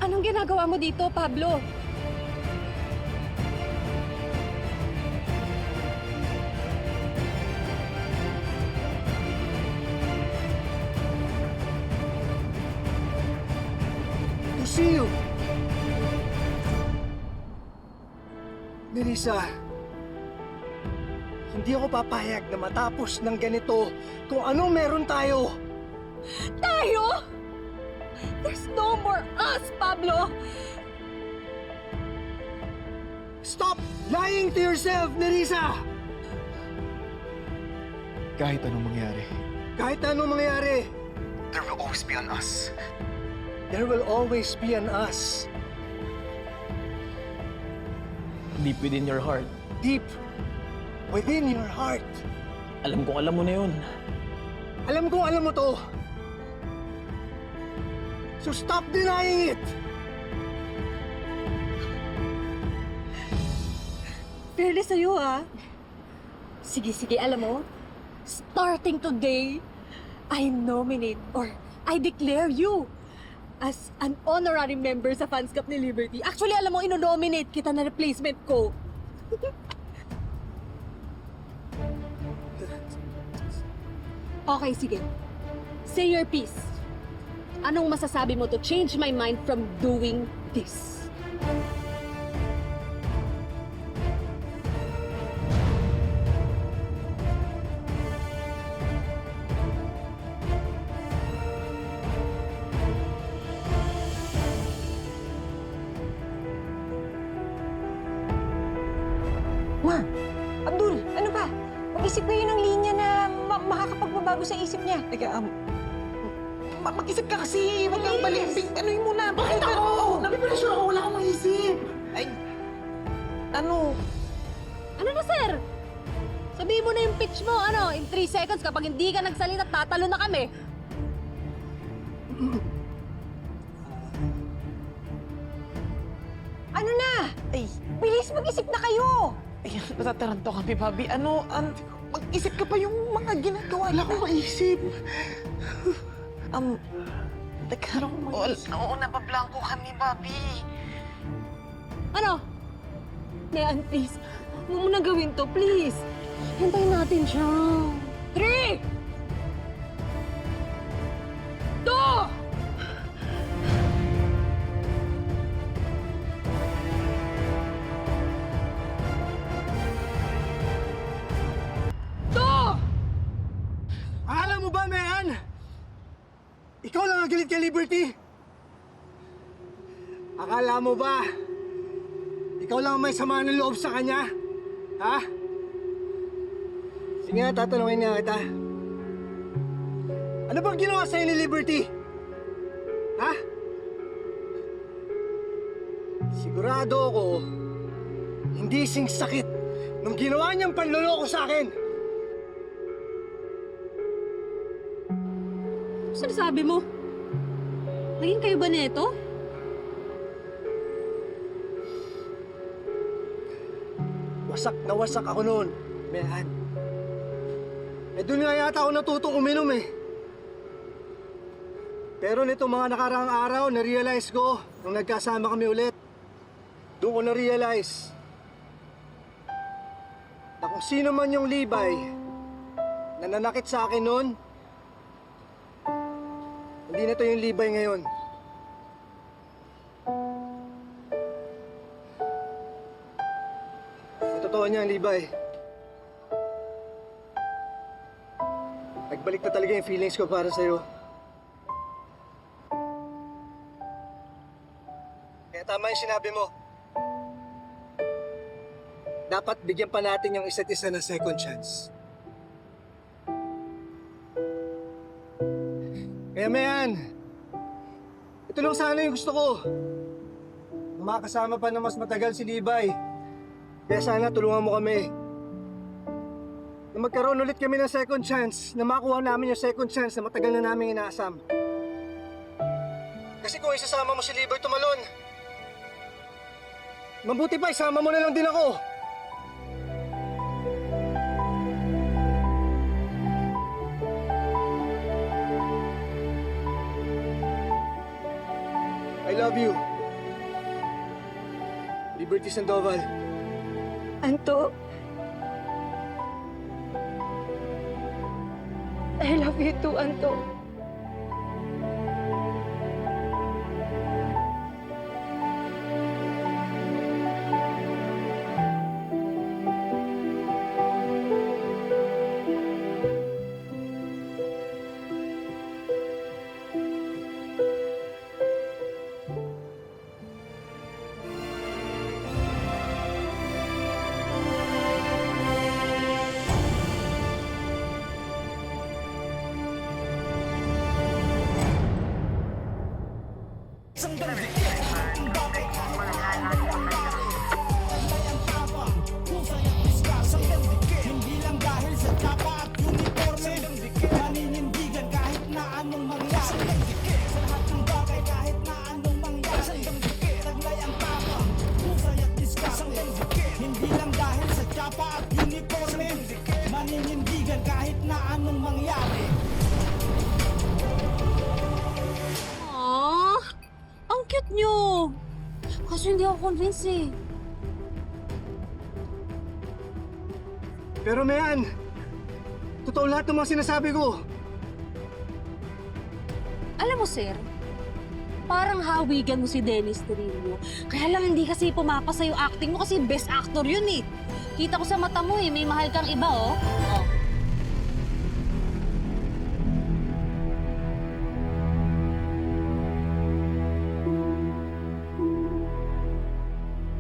Anong ginagawa mo dito, Pablo? To see you! Melissa, hindi ako papayag na matapos ng ganito kung ano meron tayo. Tayo? There's no more us, Pablo! Stop lying to yourself, Nerissa! Kahit anong mangyari, Kahit anong mangyari, there will always be an us. there will always be an us. Deep within your heart. Deep within your heart. Alam kong alam mo na yun. Alam kong alam mo to. So stop denying it! Fairness sa'yo, ha? Sige, alam mo, starting today, I nominate or I declare you as an honorary member sa Fans Club ni Liberty. Actually, alam mo, ino-nominate kita na replacement ko. Okay, sige. Say your piece. Anong masasabi mo to change my mind from doing this? Ma! Abdul, ano ba? Mag-isip kayo ng linya na makakapagbabago sa isip niya. Teka, mag-isip ka kasi. Huwag kang balimbing. Anuhin mo na. Bakit ako? Nabibilasyon ako. Wala akong maisip. Ay, ano? Ano na, sir? Sabihin mo na yung pitch mo, in 3 seconds, kapag hindi ka nagsalita, tatalo na kami. Ano na? Ay, bilis mag-isip na kayo! Ay, natataranto kami, Bobby. Mag-isip ka pa yung mga ginagawa Wala akong maisip. Teka, oo, nabablangko kami, Bobby. Ano? Nean, please. Huwag mo na gawin to, please. Hintayin natin siya. 3! 2! Akala mo ba, Mayan? Ikaw lang ang galit kay Liberty? Akala mo ba? Ikaw lang ang may sama ng loob sa kanya? Ha? Sige nga, tatanungin nga kita. Ano bang ginawa sa'yo ni Liberty? Ha? Sigurado ako, hindi sing sakit nung ginawa niyang panloloko sa akin. Sinasabi mo? Naging kayo ba nito? Wasak na wasak ako noon, Mehan. Doon nga yata ako natutong uminom eh. Pero nito mga nakaraang araw, na-realize ko nung nagkasama kami ulit. Doon ko na-realize na kung sino man yung Libay na nanakit sa akin noon, hindi na to yung Libay ngayon. Ang totoo niya, Libay. Nagbalik na talaga yung feelings ko para sa'yo. Kaya tama yung sinabi mo. Dapat bigyan pa natin yung isa't isa ng second chance. Kaya Mayan, ito lang sana yung gusto ko. Makakasama pa na mas matagal si Libay. Kaya sana tulungan mo kami. Na magkaroon ulit kami ng second chance, na makuha namin yung second chance na matagal na namin inaasam. Kasi kung isasama mo si Libay tumalon, mabuti pa isama mo na lang din ako. I love you. Liberty Sandoval. Anto, I love you too, Anto. Hindi lang dahil sa tsapa at uniforme, maninindigan kahit na anong mangyari. Sa lahat ng bagay kahit na anong mangyari, taglay ang tapang, husay at diskarte. Hindi lang dahil sa tsapa at uniforme, maninindigan kahit na anong mangyari. Aww, ang cute nyo. Kaso hindi ako convinced eh. Pero Mayan, totoo lahat ng mga sinasabi ko. Alam mo, sir, parang hawigan mo si Dennis Trillo. Kaya lang hindi kasi pumapasa yung acting mo kasi best actor yun eh. Kita ko sa mata mo eh, may mahal kang iba oh.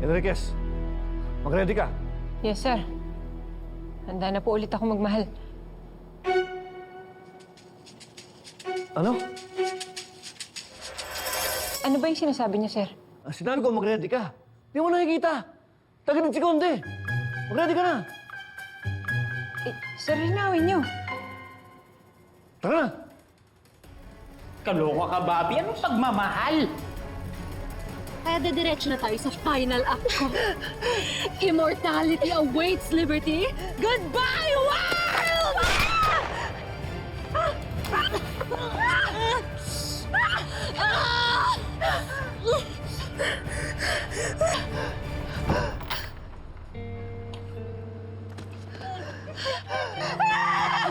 Enriquez, mag-ready ka. Yes, sir. Handa na po ulit ako magmahal. Ano? Ano ba yung sinasabi niya, sir? Sinabi ko mag-ready ka. Di mo nakikita. Tagalog si Conde. Mag-ready ka na. Sir, linawin niyo. Tara na. Kaloka ka, Bobby. Anong pagmamahal? Kaya didiretso na tayo sa final act ko. Immortality awaits, Liberty! Goodbye, world!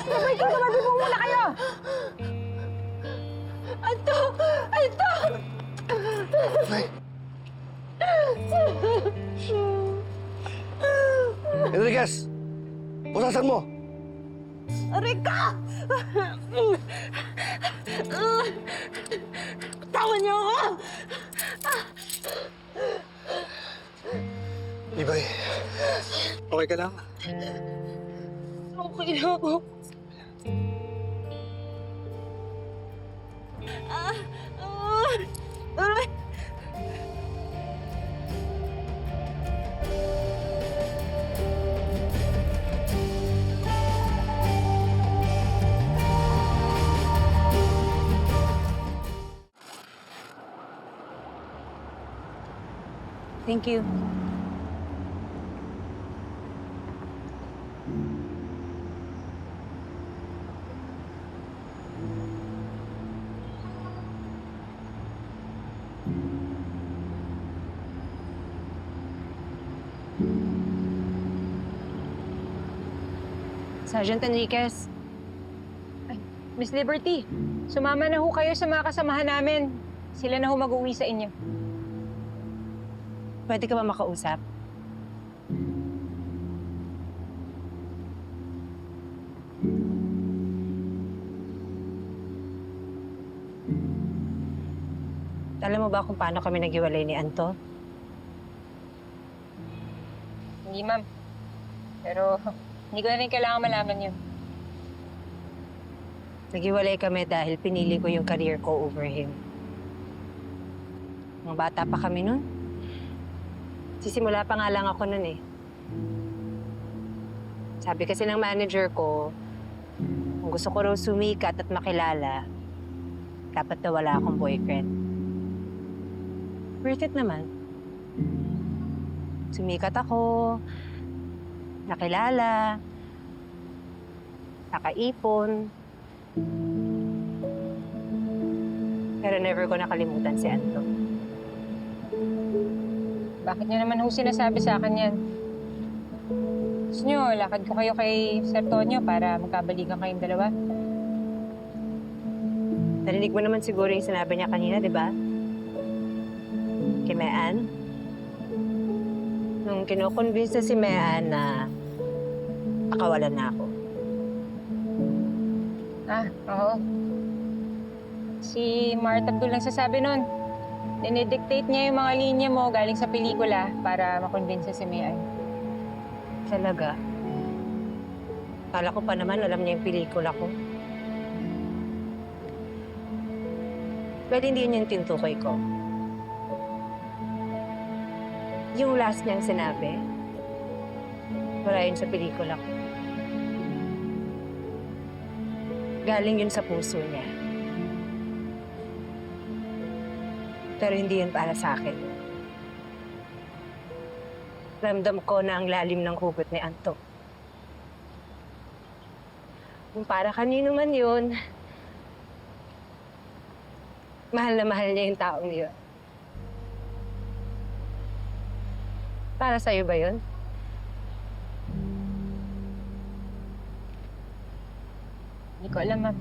Sabay ka, tumabi po muna kayo! Anto! Anto! Enriquez! Pusasan mo! Rika! Tawan niyo ako! Ibay, okay ka lang? Okay na ako. Thank you. Sergeant Enriquez. Ay, Miss Liberty, sumama na ho kayo sa mga kasamahan namin. Sila na ho mag-uwi sa inyo. Pwede ka ba makausap? Alam mo ba kung paano kami naghiwalay ni Anto? Hindi, ma'am. Pero hindi ko na rin kailangan malaman yun. Naghiwalay kami dahil pinili ko yung career ko over him. Mga bata pa kami nun. Sisimula pa nga lang ako nun eh. Sabi kasi ng manager ko, kung gusto ko raw sumikat at makilala, dapat na wala akong boyfriend. Worth it naman. Sumikat ako, nakilala, nakaipon. Pero never ko nakalimutan si Anto. Bakit niyo naman ho sinasabi sa akin yan? Gusto niyo, lakad ko kayo kay Sir Tonyo para magkabalikan kayong dalawa? Narinig mo naman siguro yung sinabi niya kanina, di ba? Kay Mean. Nung kinukonvince na si Mean na pakawalan na ako. Ah, oo. Si Marta Abdul lang sasabi nun. Dinidictate niya yung mga linya mo galing sa pelikula para makonvince si Mean. Talaga? Kala ko pa naman alam niya yung pelikula ko. Pwede hindi yun yung tinutukoy ko. Yung last niyang sinabi, wala yun sa pelikula ko. Galing yun sa puso niya. Pero hindi yun para sa akin. Ramdam ko na ang lalim ng hugot ni Anto. Kung para kanino man yun, mahal na mahal niya yung taong yun. Para sa'yo ba yun? Hindi ko alam, ma'am.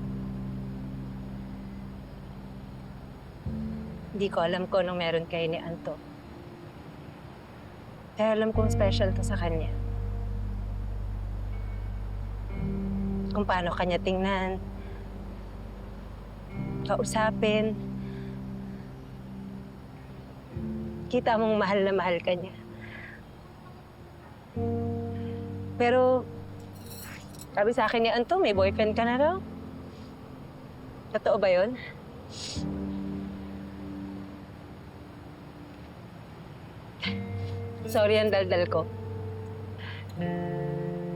Hindi ko alam kung anong meron kayo ni Anto. Pero alam kong special to sa kanya. Kung paano kanya tingnan, kausapin. Kita mong mahal na mahal ka niya. Pero, sabi sa akin ni Anto, may boyfriend ka na raw. Totoo ba yun? Sorry ang daldal ko.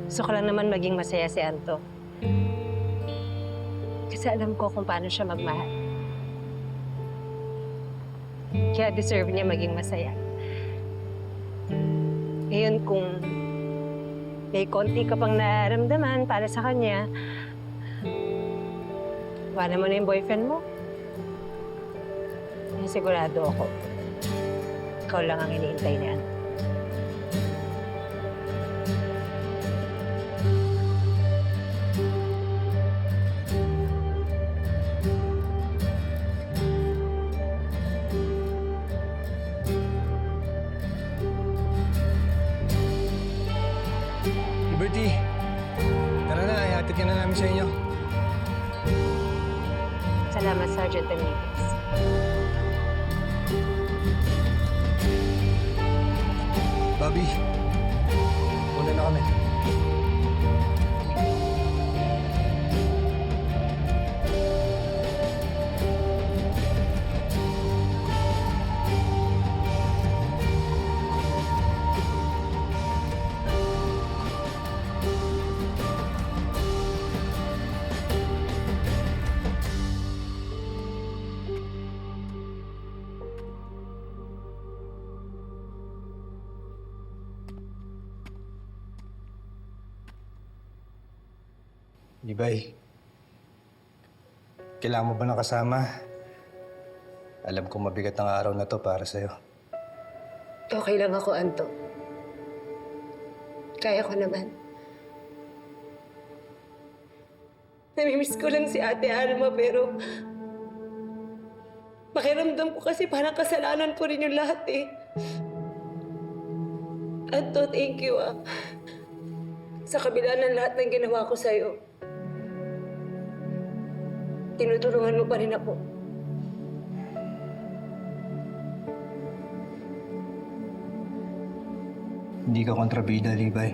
Gusto ko lang naman maging masaya si Anto. Kasi alam ko kung paano siya magmahal. Kaya deserve niya maging masaya. Ngayon kung may konti ka pang nararamdaman para sa kanya, wala mo na yung boyfriend mo. Sigurado ako, ikaw lang ang iniintay niya. Liberty, tara na, ihatid ka na namin sa inyo. Salamat, Sergeant Benitez. Bobby, una na kami. Ibay, kailangan mo ba ng kasama? Alam ko mabigat ang araw na to para sa'yo. Okay lang ako, Anto. Kaya ko naman. Namimiss ko lang si Ate Alma, pero pakiramdam ko kasi parang kasalanan ko rin yung lahat eh. Anto, thank you ah. Sa kabila ng lahat ng ginawa ko sa'yo, tinutulungan mo pa rin ako. Hindi ka kontrabida, Libay.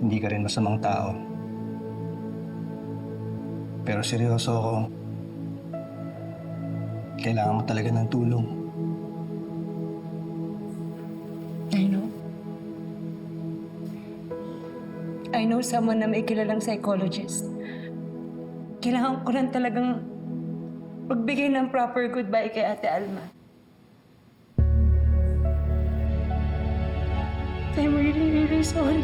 Hindi ka rin masamang tao. Pero seryoso ako. Kailangan mo talaga ng tulong. I know someone na may kilalang psychologist. Kailangan ko lang talagang magbigay ng proper goodbye kay Ate Alma. I'm really, really sorry.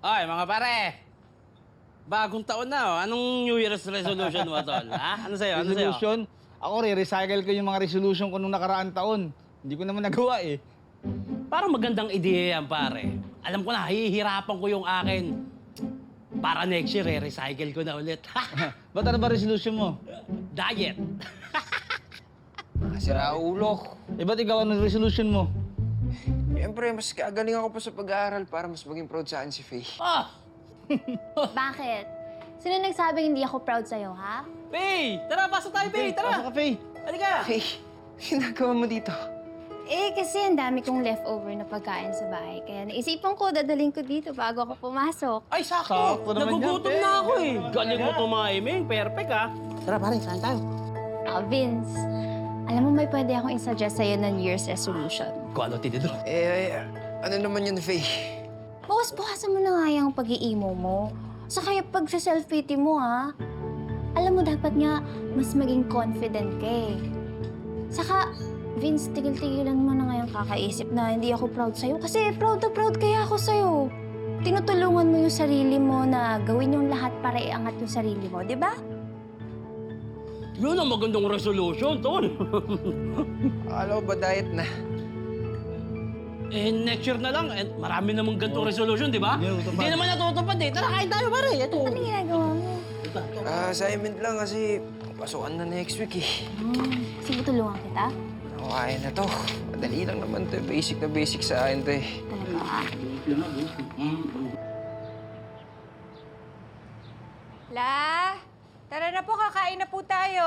Ay, mga pare. Bagong taon na, oh. Anong New Year's resolution mo, tol? Ha? Ano sa'yo? Ano sa'yo? Resolution? Ako re-recycle ko yung mga resolution ko nung nakaraang taon. Hindi ko naman nagawa eh. Parang magandang ideya yan, pare. Alam ko na, hihirapan ko yung akin. Para next year, recycle ko na ulit. Ba't ano ba resolution mo? Diet. Sira ulo. Eh, ba't ikaw anong resolution mo? Siyempre, mas kagaling ako pa sa pag-aaral para mas maging proud sa akin si Faye. Bakit? Sino nagsabing hindi ako proud sa'yo, ha? Faye! Tara, pasok tayo, Faye! Tara! Pasok ka, Faye! Halika! Faye, ginagawa mo dito? Kasi ang dami kong leftover na pagkain sa bahay. Kaya naisipan ko, dadaling ko dito bago ako pumasok. Ay, sakto! Nagugutom na ako eh. Galing mo tumiming. Perfect, ha? Tara, pare, saan tayo? Vince, alam mo may pwede akong isuggest sa'yo ng New Year's resolution. Kung ano, tinidro? Ano naman yun, Faye? Bawas-bawasan mo na nga yung pag-iimo mo. Saka yung pag-self-pity mo, ha? Alam mo, dapat nga mas maging confident ka eh. Saka, Vince, tigil-tigilan mo na ngayong kakaisip na hindi ako proud sa'yo. Kasi proud na proud kaya ako sa'yo. Tinutulungan mo yung sarili mo na gawin yung lahat para iangat yung sarili mo, di ba? Yun ang magandang resolution, tol. Akala ko ba diet na? Next year na lang. Marami namang ganitong resolution, di ba? Hindi naman natutupad eh. Tara, kain tayo, pare. Ito. Ano ginagawa mo? Assignment lang kasi pasukan na next week eh. Sige, tulungan kita. Kaya na to. Madali lang naman to. Basic na basic sa akin to eh. Talaga, La! Tara na po, kakain na po tayo.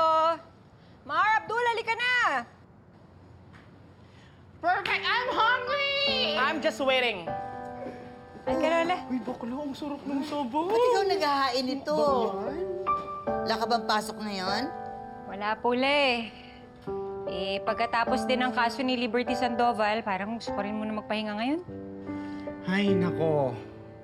Mar, Abdul, halika na! Perfect! I'm hungry! I'm just waiting. Ay, Lola. Uy, bakla, ang sarap ng sabaw. Ba't ikaw naghahain nito? Wala ka bang pasok ngayon? Wala po, Le. Eh, pagkatapos din ng kaso ni Liberty Sandoval, parang gusto ko rin muna magpahinga ngayon. Ay, nako.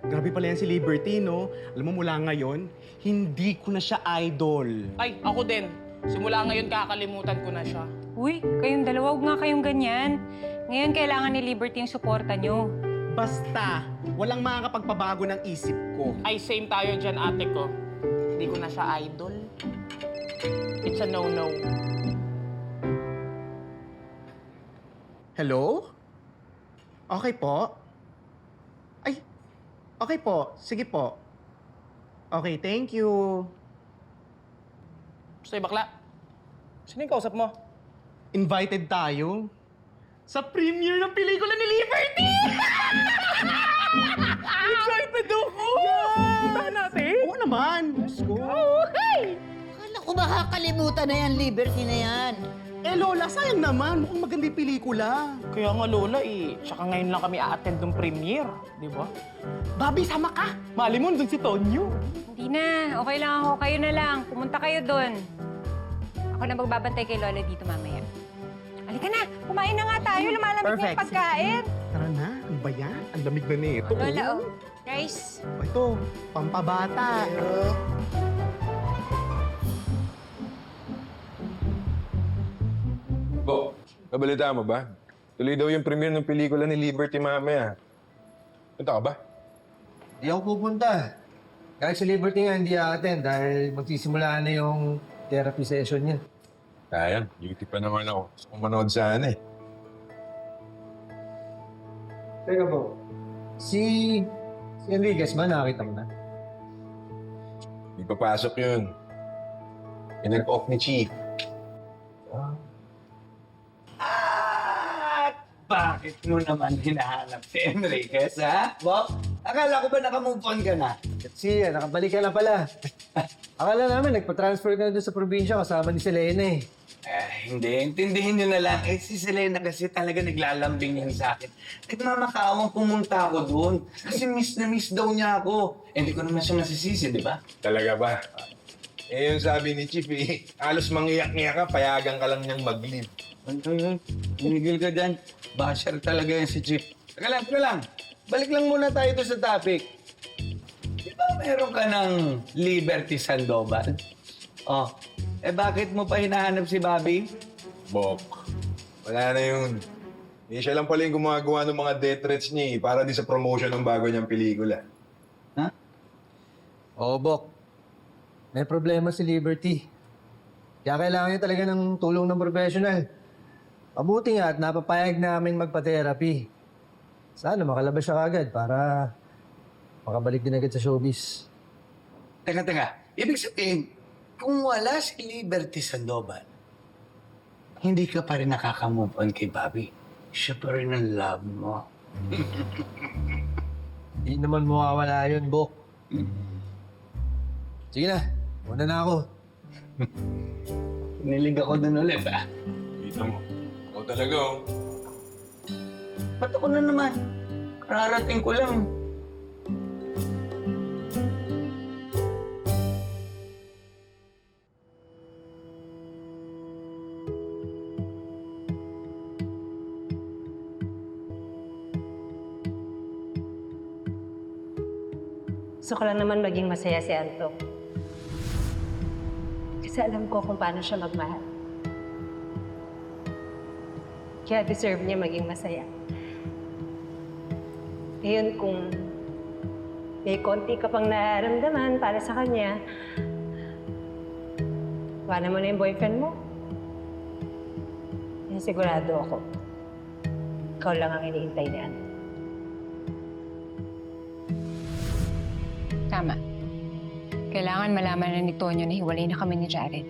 Grabe pala yan si Liberty, no? Alam mo, mula ngayon, hindi ko na siya idol. Ay, ako din. Simula ngayon, kakalimutan ko na siya. Uy, kayong dalawa, huwag nga kayong ganyan. Ngayon, kailangan ni Liberty yung suporta nyo. Basta, walang makakapagpabago ng isip ko. Ay, same tayo dyan, ate ko. Hindi ko na siya idol. It's a no-no. Hello? Okay po. Ay, okay po. Sige po. Okay, thank you. Basta bakla. Sino yung kausap mo? Invited tayo sa premiere ng pelikula ni Liberty! Excited ako! Puntahan natin! Oo naman! Let's go! Okay! Akala ko makakalimutan na yan, Liberty na yan. Eh, Lola, sayang naman. Mukhang maganda yung pelikula. Kaya nga, Lola, eh. Tsaka ngayon lang kami a-attend ng premiere. Di ba? Bobby, sama ka! Mali mo, dun si Tonyo. Hindi na. Okay lang ako. Kayo na lang. Pumunta kayo doon. Ako na magbabantay kay Lola dito mamaya. Halika na. Kumain na nga tayo. Lumalamig na yung pagkain. Tara na. Ano ba yan? Ang lamig na nito. Lola, oh. Rice. Ito, pampabata. Bo, nabalita mo ba? Tuloy daw yung premiere ng pelikula ni Liberty mamaya. Punta ka ba? Di ako pupunta. Kahit si Liberty nga hindi a-attend dahil magsisimula na yung therapy session niya. Sayang, guilty pa naman ako. Gusto kong manood sana eh. Teka po, si Enriquez ba nakakita mo na? Di papasok yun. Pinag-off ni Chief. Bakit mo naman hinahanap si Enriquez, ha? Bo, akala ko ba nakamove on ka na? Kasi nakabalik ka na pala. Akala namin nagpa-transfer ka na doon sa probinsya kasama ni Selena eh. Hindi. Intindihin nyo na lang. Eh, si Selena kasi talaga naglalambing yan sa akin. Nagmamakawang pumunta ako doon. Kasi miss na miss daw niya ako. Eh, hindi ko naman siya masisisi, di ba? Talaga ba? Eh, yung sabi ni Chief eh, halos mangiyak-ngiyak ka, payagan ka lang niyang mag-leave. Ay, tumigil ka dyan. Basher talaga yan si Chief. Teka lang. Balik lang muna tayo doon sa topic. Di ba meron ka ng Liberty Sandoval? Oh, eh bakit mo pa hinahanap si Bobby? Bok, wala na yun. Eh, siya lang pala yung gumagawa ng mga death threats niya eh, para din sa promotion ng bago niyang pelikula. Oo, Bok. May problema si Liberty. Kaya kailangan niya talaga ng tulong ng professional. Mabuti nga at napapayag namin magpa-therapy. Sana makalabas siya kagad para makabalik din agad sa showbiz. Teka. Ibig sabihin, kung wala si Liberty Sandoval, hindi ka pa rin nakaka-move on kay Bobby. Siya pa rin ang love mo. Hindi naman mawawala yun, Bok. Sige na, muna na ako. Nilig ako dun ulit, ah. Kita mo. Ikaw talaga oh. Ba't ako na naman? Kararating ko lang. Gusto ko lang naman maging masaya si Anto. Kasi alam ko kung paano siya magmahal. Kaya deserve niya maging masaya. Ngayon kung may konti ka pang nararamdaman para sa kanya, wala mo na yung boyfriend mo. Yan sigurado ako. Ikaw lang ang iniintay ni Anto. Tama. Kailangan malaman na ni Tonyo na hiwalay na kami ni Jared.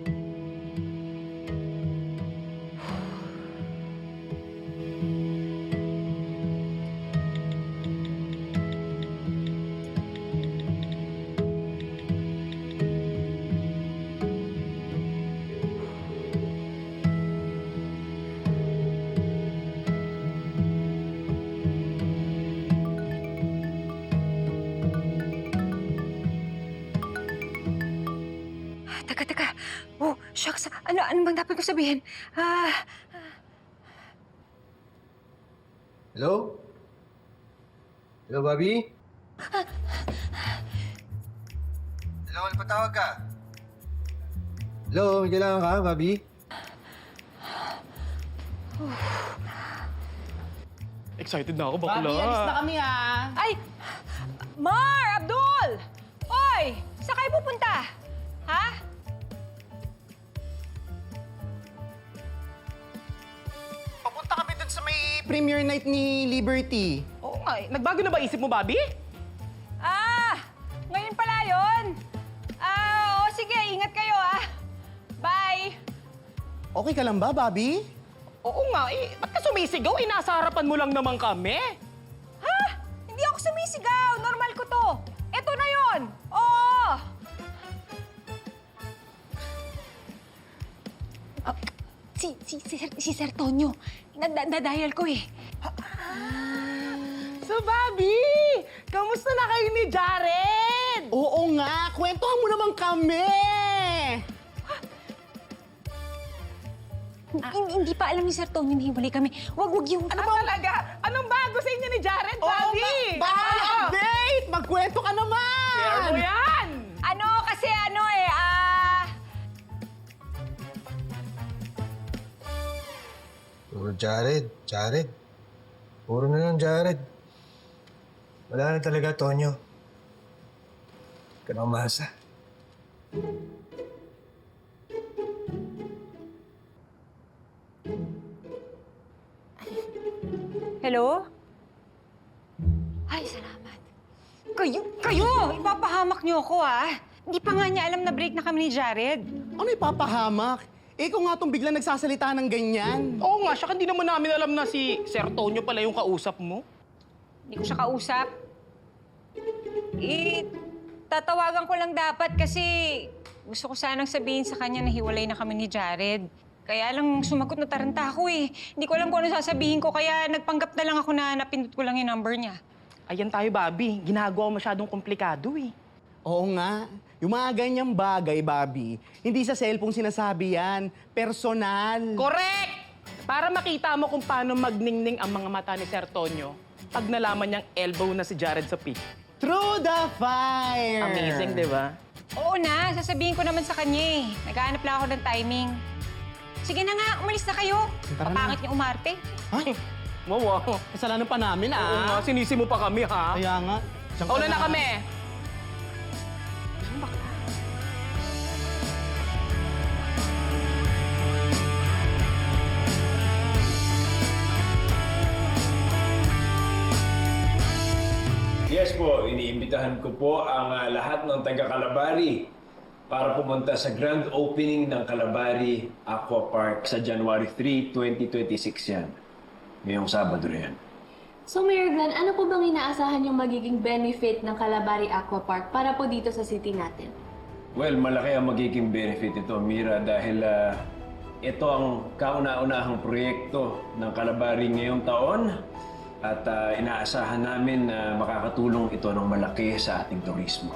Teka. Oh, shucks. Ano bang dapat ko sabihin? Hello? Hello, Bobby? Hello, patawag ka? Hello, may kailangan ka, Bobby? Excited na ako, bakla. Bobby, alis na kami Ay! Mar! Abdul! Oy! Saan kayo pupunta? Ha? Papunta kami dun sa may premiere night ni Liberty. Oo nga, nagbago na ba isip mo, Bobby? Ngayon pala yun. Oo, sige. Ingat kayo, Bye! Okay ka lang ba, Bobby? Oo nga, ba't ka sumisigaw? Nasa harapan mo lang naman kami. Ha? Hindi ako sumisigaw. Normal ko to. Ito na yun. Oo! Si Sir Tonyo. Nadayal ko eh. So, Bobby! Kamusta na kayo ni Jared? Oo nga, kwentuhan mo naman kami! Hindi pa alam ni Sir Tonyo na hiwalay kami. Wag yung... Ano ba talaga? Anong bago sa inyo ni Jared, Bobby? Bye! Update! Magkwento ka naman! Share mo yan! Puro Jared. Puro na lang Jared. Wala na talaga, Tonyo. Hindi ka na umasa. Hello? Ay, salamat. Kayo! Ipapahamak niyo ako, Hindi pa nga niya alam na break na kami ni Jared. Ano ipapahamak? Ikaw nga itong biglang nagsasalita ng ganyan. Oo nga, siya hindi naman namin alam na si Sir Tonyo pala yung kausap mo. Hindi ko siya kausap. Tatawagan ko lang dapat kasi gusto ko sanang sabihin sa kanya na hiwalay na kami ni Jared. Kaya lang sumagot na taranta ako eh. Hindi ko alam kung ano sasabihin ko kaya nagpanggap na lang ako na napindot ko lang yung number niya. Ayan tayo, Bobby. Ginagawa mo masyadong komplikado eh. Oo nga. Yung mga ganyang bagay, Bobby, hindi sa cellphone sinasabi yan. Personal. Correct! Para makita mo kung paano magningning ang mga mata ni Sir Tonyo pag nalaman niyang elbow na si Jared sa peak. Through the fire! Amazing, di ba? Oo na, sasabihin ko naman sa kanya eh. Naghahanap lang ako ng timing. Sige na nga, umalis na kayo. Tara na. Papangit niyo umarte. Ay, Wow. kasalanan pa namin, Oo nga, sinisi mo pa kami, ha? Kaya nga. Diyan ka Una na kami. Yes po, iniimbitahan ko po ang lahat ng taga-Kalabari para pumunta sa grand opening ng Kalabari Aqua Park sa January 3, 2026 yan. Ngayong Sabado rin. So, Mayor Glenn, ano po bang inaasahan yung magiging benefit ng Kalabari Aqua Park para po dito sa city natin? Well, malaki ang magiging benefit ito, Mira, dahil ito ang kauna-unahang proyekto ng Kalabari ngayong taon at inaasahan namin na makakatulong ito ng malaki sa ating turismo.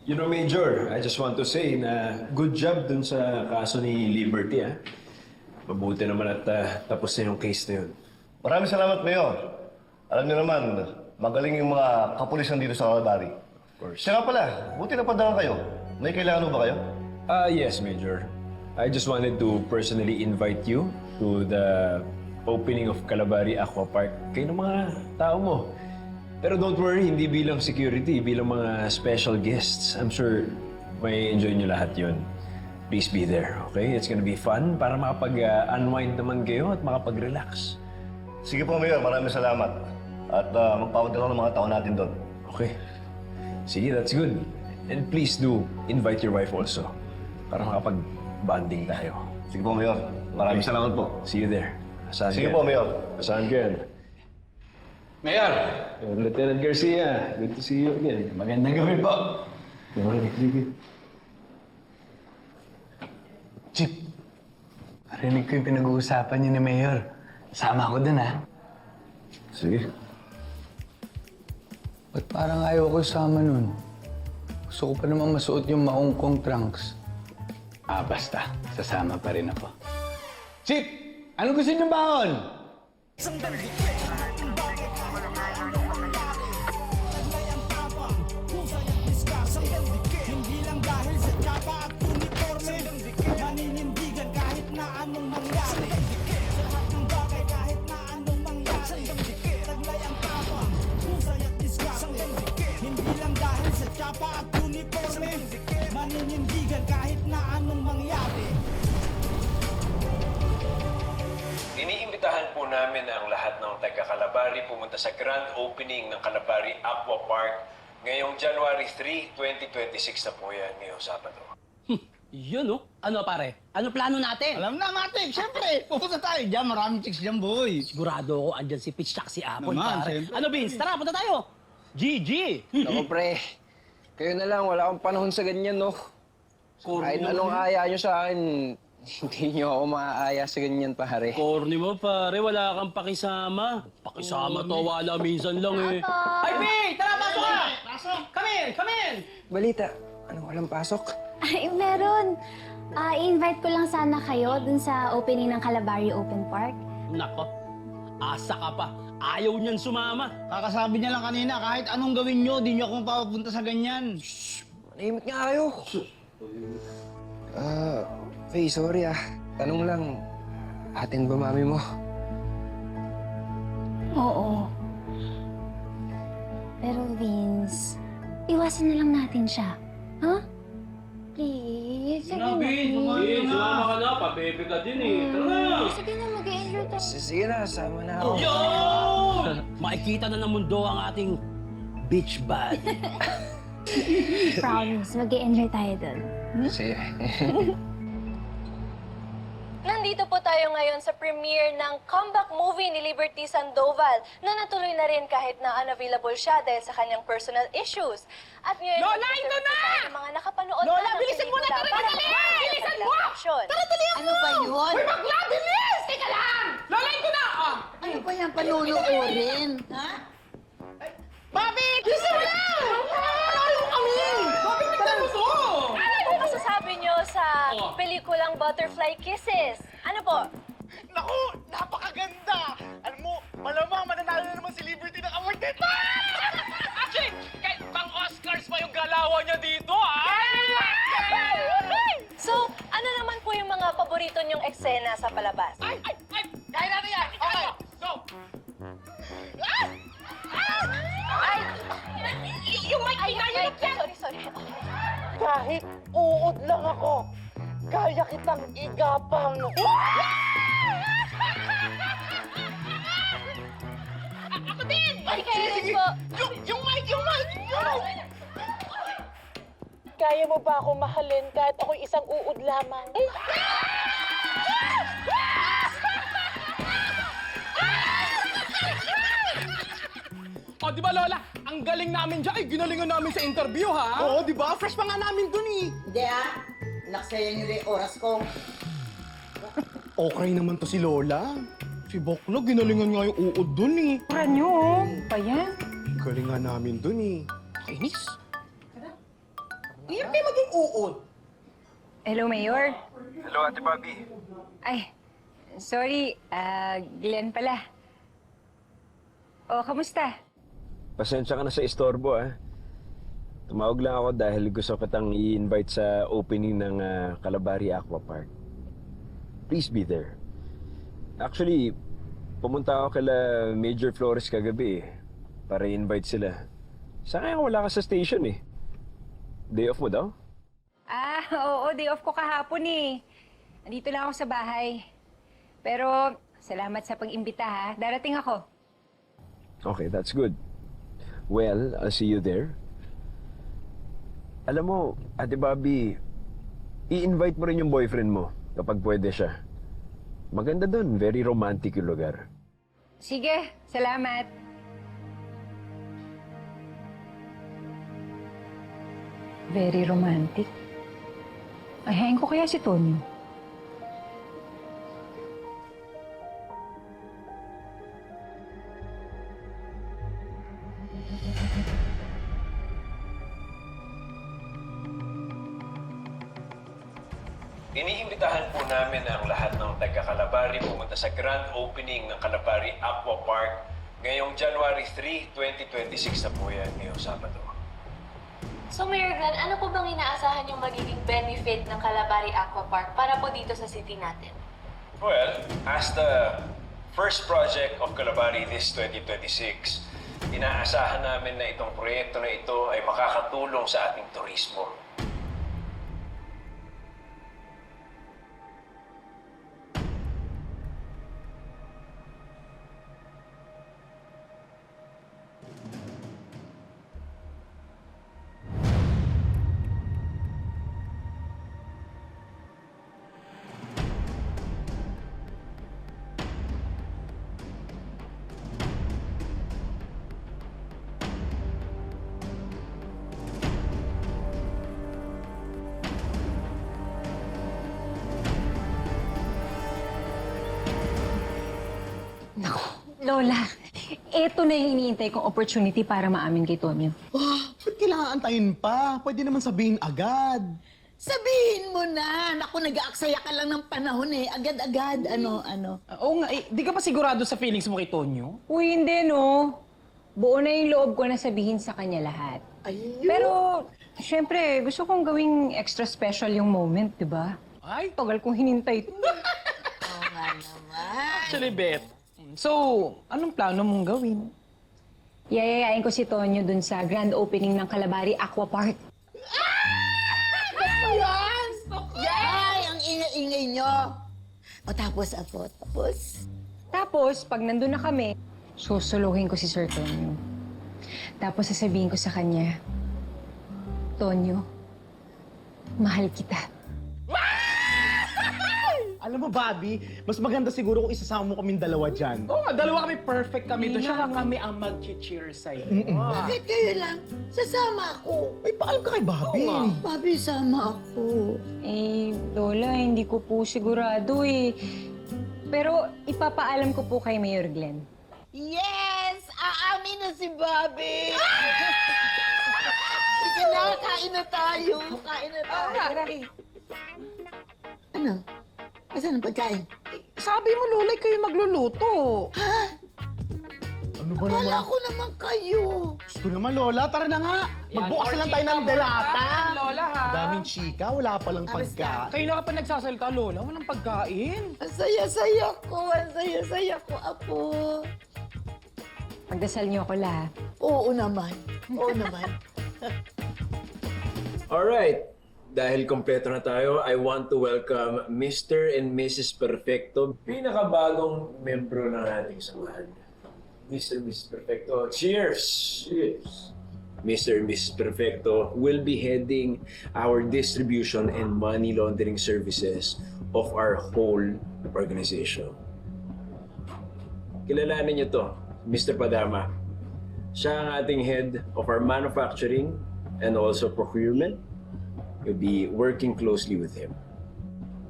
You know, Major, I just want to say na good job dun sa kaso ni Liberty, Mabuti naman at tapos na yung case na yun. Maraming salamat, Mayor. Alam niyo naman, magaling yung mga kapulisan dito sa Kalabari. Of course. Siya nga pala, buti na padaan kayo. May kailangan ba kayo? Yes, Major. I just wanted to personally invite you to the opening of Kalabari Aqua Park. Kayo ng mga tao mo. Pero don't worry, hindi bilang security, bilang mga special guests. I'm sure may enjoy nyo lahat yun. Please be there, okay? It's gonna be fun para makapag-unwind naman kayo at makapag-relax. Sige po, Mayor. Maraming salamat. At magpapadala ng mga tao natin doon. Okay. Sige, that's good. And please do invite your wife also para makapag-bonding tayo. Sige po, Mayor. Maraming salamat po. See you there. Asahan Sige ka. po, Mayor. Asahan ka yan. Mayor! Lieutenant Garcia, good to see you again. Magandang gabi po. Sige. Chip, narinig ko yung pinag-uusapan niyo ni Mayor. Sama ako dun, Sige. Ba't parang ayaw ko sama nun? Gusto ko pa naman masuot yung maungkong trunks. Basta. Sasama pa rin ako. Chip! Ano gusto niyong baon? Hindi lang dahil sa tsapa at uniforme, maninindigan kahit na anong mangyari. Sa lahat ng bagay kahit na anong mangyari. Taglay ang tapa, husay at diskarte. Hindi lang dahil sa tsapa at uniforme, maninindigan kahit na anong mangyari. Iniimbitahan po namin ang lahat ng taga-Calabari pumunta sa grand opening ng Calabari Aqua Park ngayong January 3, 2026 na po yan ngayong Sabado. Yun, no? Ano, pare? Ano plano natin? Alam na, Matik. Siyempre, pupunta tayo dyan. Maraming chicks dyan, boy. Sigurado ako andyan si Pitch tsaka si Apple, Naman, pare. siyempre. Ano, Vince? Tara, punta tayo. GG! Ako, pre. Kayo na lang, wala akong panahon sa ganyan, no? Kahit anong aya nyo sa akin, hindi nyo ako maaaya sa ganyan, pare. Corny mo, pare. Wala kang pakisama. Pakisama to, wala minsan lang eh. Ay, Pete! Tara, pasok ka! Come in! Come in! Balita, anong walang pasok? Ay, meron. I-invite ko lang sana kayo dun sa opening ng Calabari Open Park. Nako, asa ka pa. Ayaw niyan sumama. Kakasabi niya lang kanina, kahit anong gawin nyo, di nyo akong papapunta sa ganyan. Manahimik nga kayo. Faye, sorry Tanong lang, atin ba mami mo? Oo. Pero Vince, iwasan na lang natin siya. Ha? Please, sige na, please. Sumama ka na. Pabebe ka din eh. Tara! Sige na, mag-enjoy tayo. Sige na, sama na ako. Yun! Makikita na ng mundo ang ating beach bag. Promise, mag-enjoy tayo dun. Sige. Nandito po tayo ngayon sa premiere ng comeback movie ni Liberty Sandoval na natuloy na rin kahit na unavailable siya dahil sa kanyang personal issues. At ngayon, Lola, ito na! Yung mga nakapanood Lola, na ng bilisan mo na! pelikula Tara, para dali! makapanood Bilisan ng mo! action. Tara, dali ako! Ano ba yun? Uy, bakla! Bilis! Teka lang! Lola, ito na! Ano ba yan panunuorin? Ha? Bobby! Bilisan mo na! Malayo kami! Bobby, tignan mo to! Ano po masasabi nyo sa pelikulang Butterfly Kisses? Ano po? Naku, napakaganda! Alam mo, malamang mananalo na naman si Liberty ng award nito! Actually, kahit pang Oscars pa yung galawan niya dito, So, ano naman po yung mga paborito nyong eksena sa palabas? Ay! Kaya natin yan! Okay, go! Ay! Yung mic, Ay, pinahirap yan! sorry. Kahit uod lang ako, kaya kitang igapang. Ako din! Ay, kayo rin po. Yung mic! Kaya mo ba ako mahalin kahit ako'y isang uod lamang? O, di ba, Lola? Ang galing namin dyan. Ay, ginalingan namin sa interview, ha? Oo, di ba? Fresh pa nga namin dun eh. Hindi naksaya nyo rin oras ko. Okay naman to si Lola. Si Boklo, ginalingan nga yung uod dun eh. Pura nyo, oh. Pa yan? Galingan namin dun eh. Kainis. Hirap kayo maging uod. Hello, Mayor. Hello, Ate Bobby. Ay, sorry. Glenn pala. O, kamusta? Pasensya ka na sa istorbo, Tumawag lang ako dahil gusto kitang i-invite sa opening ng Calabari Aqua Park. Please be there. Actually, pumunta ako kila Major Flores kagabi para i-invite sila. Sayang wala ka sa station Day off mo daw? Oo, day off ko kahapon eh. Nandito lang ako sa bahay. Pero, salamat sa pag-imbita ha. Darating ako. Okay, that's good. Well, I'll see you there. Alam mo, Ate Bobby, i-invite mo rin yung boyfriend mo kapag pwede siya. Maganda doon, very romantic yung lugar. Sige, salamat. Very romantic. Ayahin ko kaya si Tonyo. Iniimbitahan po namin ang lahat ng taga-Calabari pumunta sa grand opening ng Calabari Aqua Park ngayong January 3, 2026 na po yan ngayong Sabado. So, Mayor Glenn, ano po bang inaasahan yung magiging benefit ng Calabari Aqua Park para po dito sa city natin? Well, as the first project of Calabari this 2026, inaasahan namin na itong proyekto na ito ay makakatulong sa ating turismo. Lola, eto na yung iniintay kong opportunity para maamin kay Tonyo. Ba't kailangan antayin pa? Pwede naman sabihin agad. Sabihin mo na! Naku, nag-aaksaya ka lang ng panahon eh. Agad-agad, ano. Oo nga, di ka pa sigurado sa feelings mo kay Tonyo? Uy, hindi no. Buo na yung loob ko na sabihin sa kanya lahat. Pero, syempre, gusto kong gawing extra special yung moment, di ba? Ay, tagal kong hinintay ito. Oo nga naman. Actually, Beth. So, anong plano mong gawin? Yayayain ko si Tonyo dun sa grand opening ng Calabari Aqua Park. Yes! Yay! Ang ingay-ingay nyo. O tapos, Tapos, pag nandun na kami, susuluhin ko si Sir Tonyo. Tapos sasabihin ko sa kanya, Tonyo, mahal kita. Alam mo, Bobby, mas maganda siguro kung isasama mo kaming dalawa dyan. Oo nga, dalawa kami, perfect kami doon. Siya kami ang mag-cheer sa'yo. Bakit kayo lang? Sasama ako. Ay, paalam ka kay Bobby. Bobby, sama ako. Eh, Lola, hindi ko po sigurado eh. Pero ipapaalam ko po kay Mayor Glenn. Yes! Aamin na si Bobby! Sige na, kain na tayo. Kain na tayo. Ano? Asan ang pagkain? Sabi mo, Lola, kayo magluluto. Ha? Ano ba Wala naman? ko naman kayo. Gusto naman, Lola. Tara na nga. Magbukas na lang tayo ng delata. Lola, ha? Daming chika. Wala palang pagkain. Kayo na ka pa nagsasalita, Lola. Walang pagkain. Ang saya-saya ko. Ang saya-saya ko, Apo. Pagdasal niyo ako lahat. Oo naman. Oo naman. Alright. Dahil kompleto na tayo, I want to welcome Mr. and Mrs. Perfecto, pinakabagong membro ng ating samahan. Mr. and Mrs. Perfecto, cheers! Cheers! Mr. and Mrs. Perfecto will be heading our distribution and money laundering services of our whole organization. Kilalanin niyo to, Mr. Padama. Siya ang ating head of our manufacturing and also procurement. You'll be working closely with him.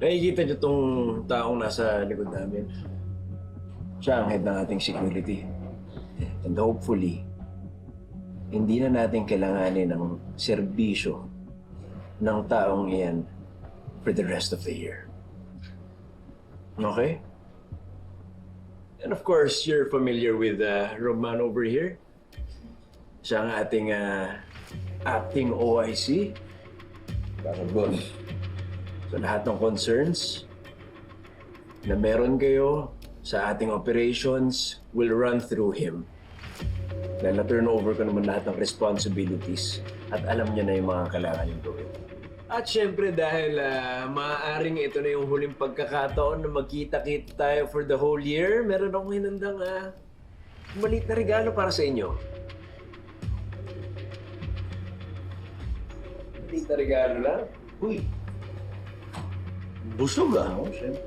Nakikita niyo tong taong nasa likod namin. Siya ang head ng ating security. And hopefully, hindi na natin kailanganin ng serbisyo ng taong iyan for the rest of the year. Okay? And of course, you're familiar with Roman over here. Siya ang ating acting OIC. Bakit, boss? So lahat ng concerns na meron kayo sa ating operations will run through him. Dahil na-turn over ko naman lahat ng responsibilities at alam niya na yung mga kailangan niyong gawin. At syempre dahil maaaring ito na yung huling pagkakataon na magkita-kita tayo for the whole year, meron akong hinandang maliit na regalo para sa inyo. Maliit na regalo lang. Uy! Busog Oo, syempre.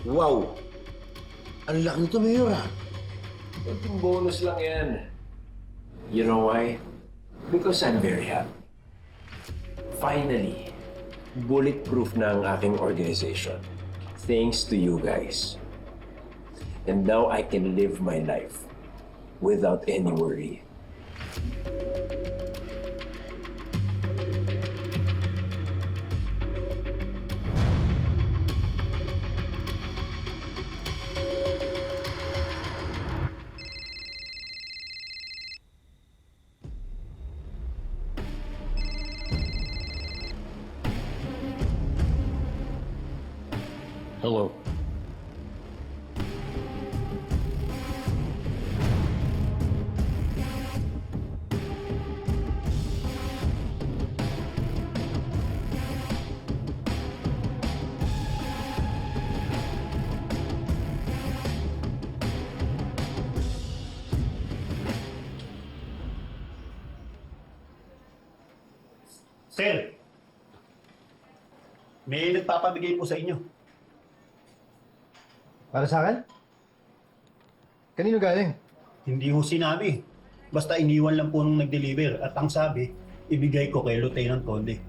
Wow! Ang laki nito, Mayor, ha? Kunting bonus lang yan. You know why? Because I'm very happy. Finally, bulletproof na ang aking organization. Thanks to you guys. And now I can live my life without any worry. Hello. Sir, may nagpapabigay po sa inyo. Para sa akin? Kanino galing? Hindi ho sinabi. Basta iniwan lang po nung nag-deliver at ang sabi, ibigay ko kay Lieutenant Conde.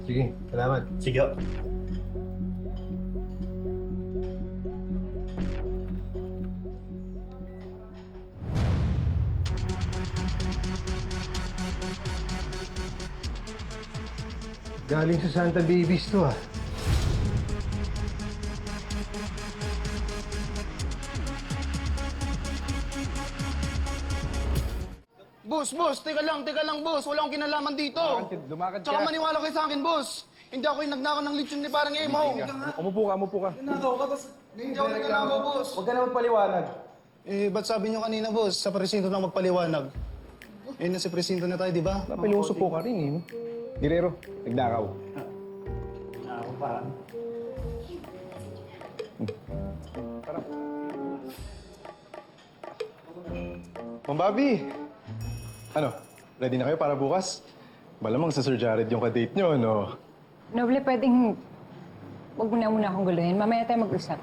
Sige, salamat. Sige. Galing sa Santa Babies to ah. Boss, teka lang, boss. Wala akong kinalaman dito. Lumakad ka. Tsaka maniwala kayo sa akin, boss. Hindi ako yung nagnakaw ng lechon ni parang Emaw. Umupo ka. Nakaw ka, tapos hindi ako nagnakaw, boss. Huwag ka na magpaliwanag. Eh, ba't sabi niyo kanina, boss, sa presinto na magpaliwanag? Eh, nasa presinto na tayo, di ba? Napiluso ka rin eh. Guerrero, nagnakaw. Ako pa. Ma'am Bobby! Ano, ready na kayo para bukas? Malamang sa Sir Jared yung ka-date nyo, no? Noble, pwedeng... Huwag mo na muna akong guluhin. Mamaya tayo mag-usap.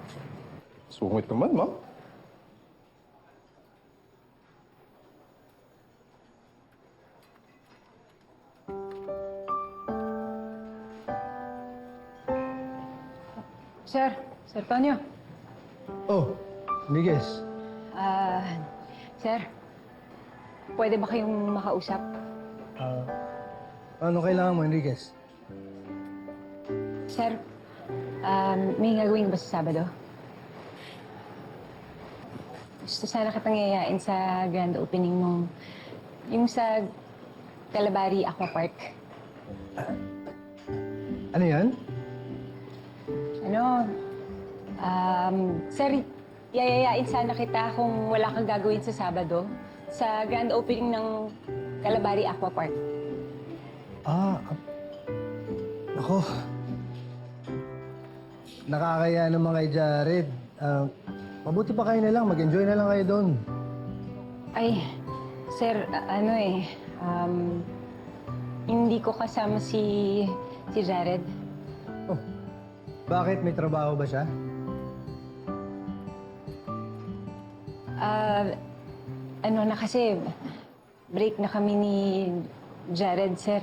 Sungit naman, ma'am. Sir Tonyo. Oh, Miguez. Sir, pwede ba kayong makausap? Ano kailangan mo, Enriquez? Sir, may gagawin ba sa Sabado? Gusto sana kitang yayain sa grand opening nung... yung sa Calabari Aqua Park. Ano yan? Sir, yayayain sana kita kung wala kang gagawin sa Sabado sa grand opening ng Calabari Aqua Park. Ako. Nakakaya naman kay Jared. Mabuti pa kayo na lang. Mag-enjoy na lang kayo doon. Ay, sir, hindi ko kasama si Jared. Bakit? May trabaho ba siya? Kasi break na kami ni Jared, sir.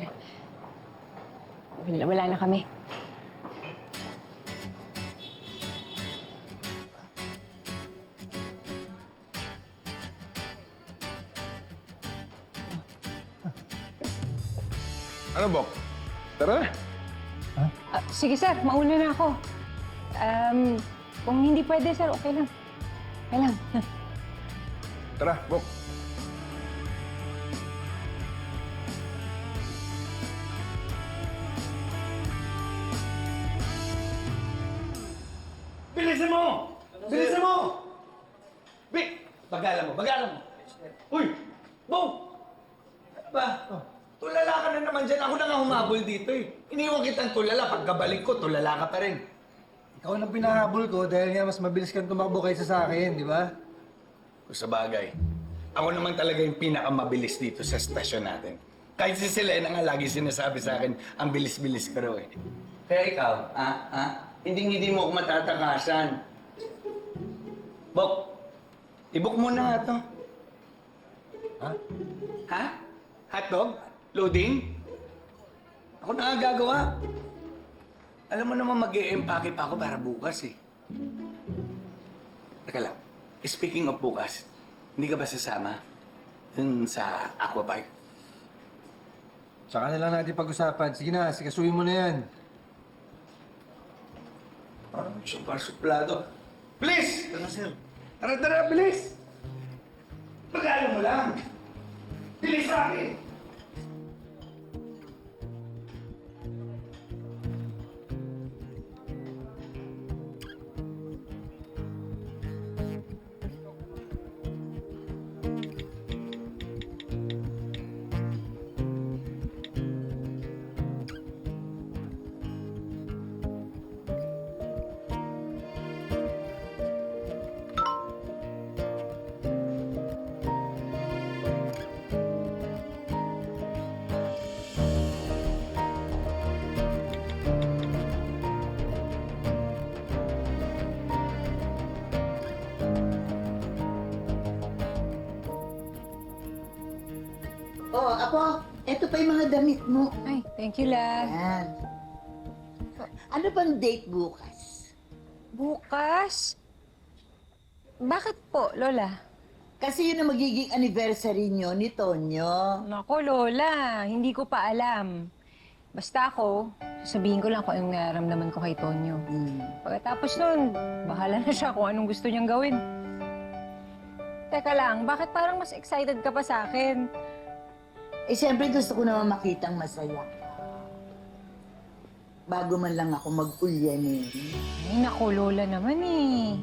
Wala na kami. Ano, Bok? Tara na. Sige, sir. Mauna na ako. Kung hindi pwede, sir, okay lang. Okay lang. Tara, Bok. Bilisan mo! Bilisan mo! Vic! Bagalan mo! Uy! Bo! Ano ba? Tulala ka na naman dyan. Ako na nga humabol dito eh. Iniwan kitang tulala. Pagkabalik ko, tulala ka pa rin. Ikaw ang pinahabol ko dahil nga mas mabilis kang tumakbo kaysa sa akin, di ba? Kung sa bagay, ako naman talaga yung pinakamabilis dito sa stasyon natin. Kahit si Selena nga lagi sinasabi sa akin, ang bilis-bilis ka raw eh. Kaya ikaw, hindi mo ako matatakasan. Bok, ibok mo na ito. Ha? Hotdog? Loading? Ako na nga gagawa. Alam mo naman mag-i-empake pa ako para bukas eh. Teka lang, speaking of bukas, hindi ka ba sasama? Dun sa Aqua Park? Tsaka na lang natin pag-usapan. Sige na, sikasuhin mo na yan. Parang suplado. Please! Tara, sir. Tara, bilis! Pagkala mo lang. Bilis sa akin! Apo, eto pa yung mga damit mo. Ay, thank you, La. Yan. Ano bang date bukas? Bukas? Bakit po, Lola? Kasi yun ang magiging anniversary nyo ni Tonyo. Nako, Lola, hindi ko pa alam. Basta ako, sasabihin ko lang kung anong nararamdaman ko kay Tonyo. Pagkatapos nun, bahala na siya kung anong gusto niyang gawin. Teka lang, bakit parang mas excited ka pa sa akin? Eh, siyempre gusto ko naman makitang masaya. Bago man lang ako mag-ulyanin. Ay, nako, Lola naman eh.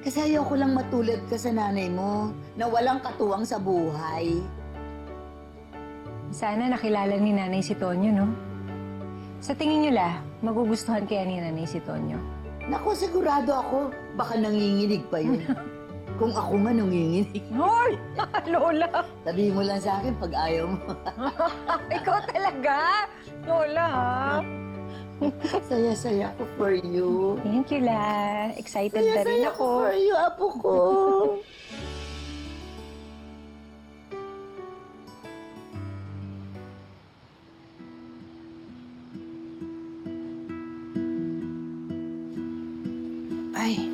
Kasi ayoko lang matulad ka sa nanay mo na walang katuwang sa buhay. Sana nakilala ni Nanay si Tonyo, no? Sa tingin niyo, La, magugustuhan kaya ni Nanay si Tonyo? Naku, sigurado ako. Baka nanginginig pa yun. Kung ako man nanginginig. Hoy! Lola! Sabihin mo lang sa akin pag ayaw mo. Ikaw talaga? Lola, ha? Saya-saya ko for you. Thank you, La. Excited na rin Saya-saya ako. ko for you, apo ko. Ay.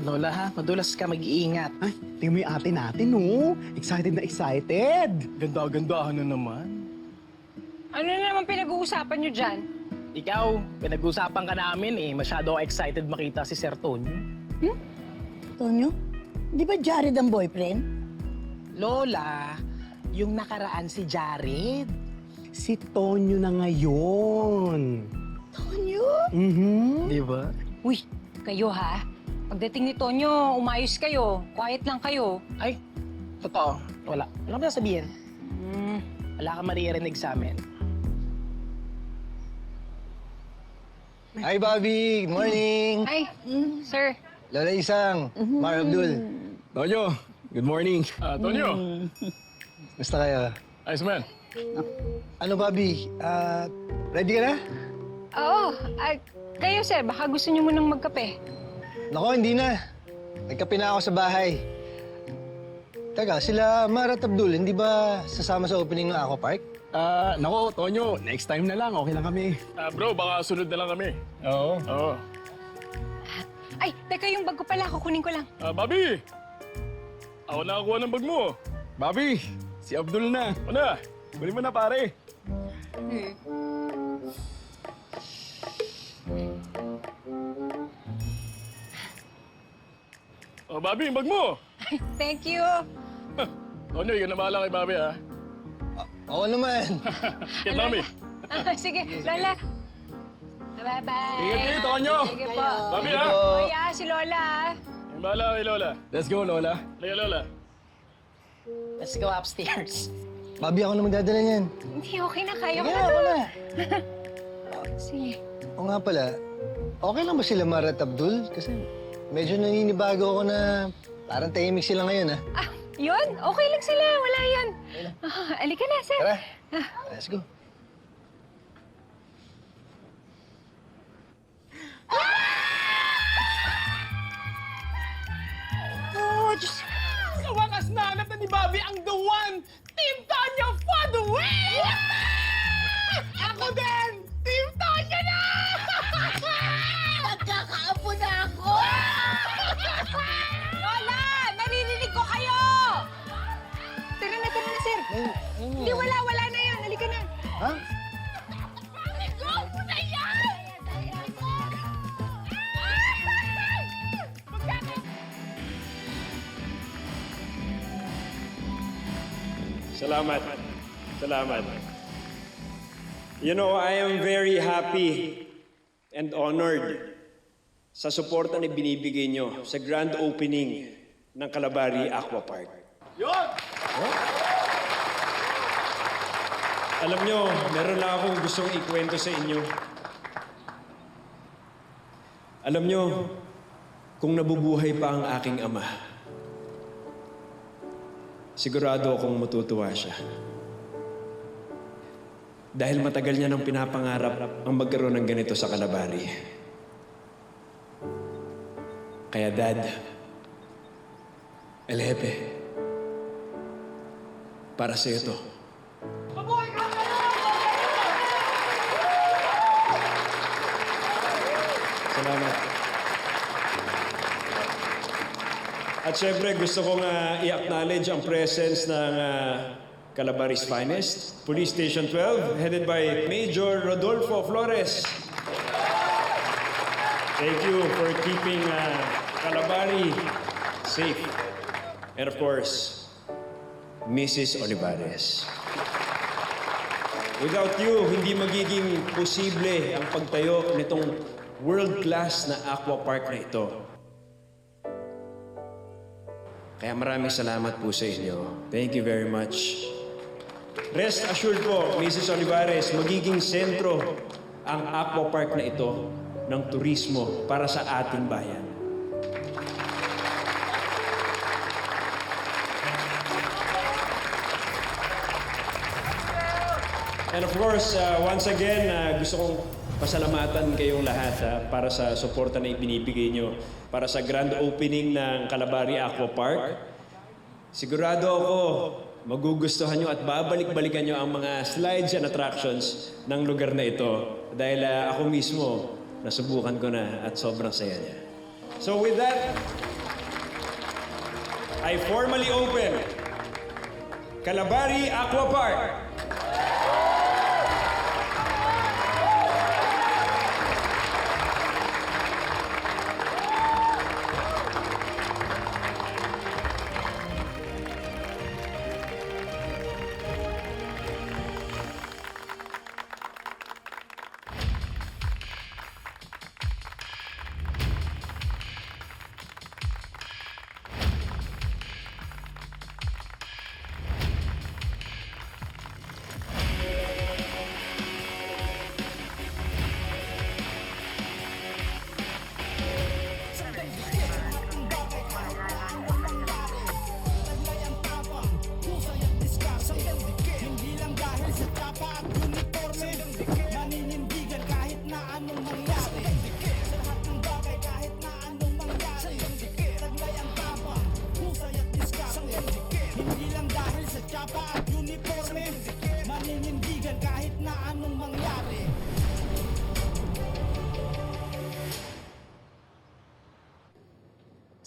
Lola ha, madulas ka, mag-iingat. Ay, tingnan mo yung ate natin, no? Excited na excited. Ganda-gandahan na naman. Ano na naman pinag-uusapan niyo dyan? Ikaw, pinag-usapan ka namin eh. Masyado excited makita si Sir Tonyo. Tonyo, di ba Jared ang boyfriend? Lola, yung nakaraan si Jared. Si Tonyo na ngayon. Tonyo? Di ba? Uy, kayo ha? Pagdating ni Tonyo, umayos kayo. Quiet lang kayo. Ay, totoo. Wala. Wala ba sabihin? Wala ka maririnig sa amin. Hi, Bobby! Good morning! Ay, sir. Lola Isang, Mar Abdul. Tonyo, good morning. Tonyo. Basta kayo? Ayos man. Ano, Bobby? Ready ka na? Oo. Kayo, sir, baka gusto niyo munang magkape. Nako, hindi na. Nagkape na ako sa bahay. Teka, sila Mar at Abdul, hindi ba sasama sa opening ng Aqua Park? Nako, Tonyo, next time na lang. Okay lang kami. Bro, baka sunod na lang kami. Oo. Oo. Ay, teka, yung bag ko pala, kukunin ko lang. Bobby! Ako nakakuha ng bag mo. Bobby, si Abdul na. Ano na? Kunin mo na, pare. Bobby, yung bag mo. Thank you. Tonyo, ikaw na bahala kay Bobby, ha? Oo naman. Kaya kami. Sige, Lola. Bye-bye. Ingat kayo, Tonyo. Sige po. Bobby, ha? Kuya, si Lola. Yung bahala kay Lola. Let's go, Lola. Halika, Lola. Let's go upstairs. Bobby, ako na magdadala niyan. Hindi, okay na. Kaya ko Sige, na ako to. na. Sige. O nga pala, okay lang ba sila Mar at Abdul? Kasi medyo naninibago ako na parang tahimik sila ngayon, ha? Yun, okay lang sila. Wala yan. Alika na, sir. Tara. Let's go. Oh, Diyos. Sa wakas nahanap na ni Bobby ang the one! Team Tonyo for the win! Ako din! Team Tonyo na! Nagkakaapo na ako! Lola! Naririnig ko kayo! Tara na, sir. Hindi, wala na yan. Halika na. Ha? Go mo na yan! Salamat. Salamat. You know, I am very happy and honored sa suporta na binibigay nyo sa grand opening ng Calabari Aqua Park. Yun! Alam nyo, meron lang akong gustong ikwento sa inyo. Alam nyo, kung nabubuhay pa ang aking ama, sigurado akong matutuwa siya. Dahil matagal niya nang pinapangarap ang magkaroon ng ganito sa Calabari. Kaya Dad, El Jefe, para sa ito. Salamat. At syempre, gusto kong i-acknowledge ang presence ng Calabaris Finest, Police Station 12, headed by Major Rodolfo Flores. Thank you for keeping Calabari safe. And of course, Mrs. Olivares. Without you, hindi magiging posible ang pagtayo nitong world-class na aqua park na ito. Kaya maraming salamat po sa inyo. Thank you very much. Rest assured po, Mrs. Olivares, magiging sentro ang aqua park na ito ng turismo para sa ating bayan. And of course, once again, gusto kong pasalamatan kayong lahat para sa suporta na ibinibigay nyo para sa grand opening ng Calabari Aqua Park. Sigurado ako, magugustuhan nyo at babalik-balikan nyo ang mga slides and attractions ng lugar na ito. Dahil ako mismo, nasubukan ko na at sobrang saya niya. So with that, I formally open Calabari Aqua Park.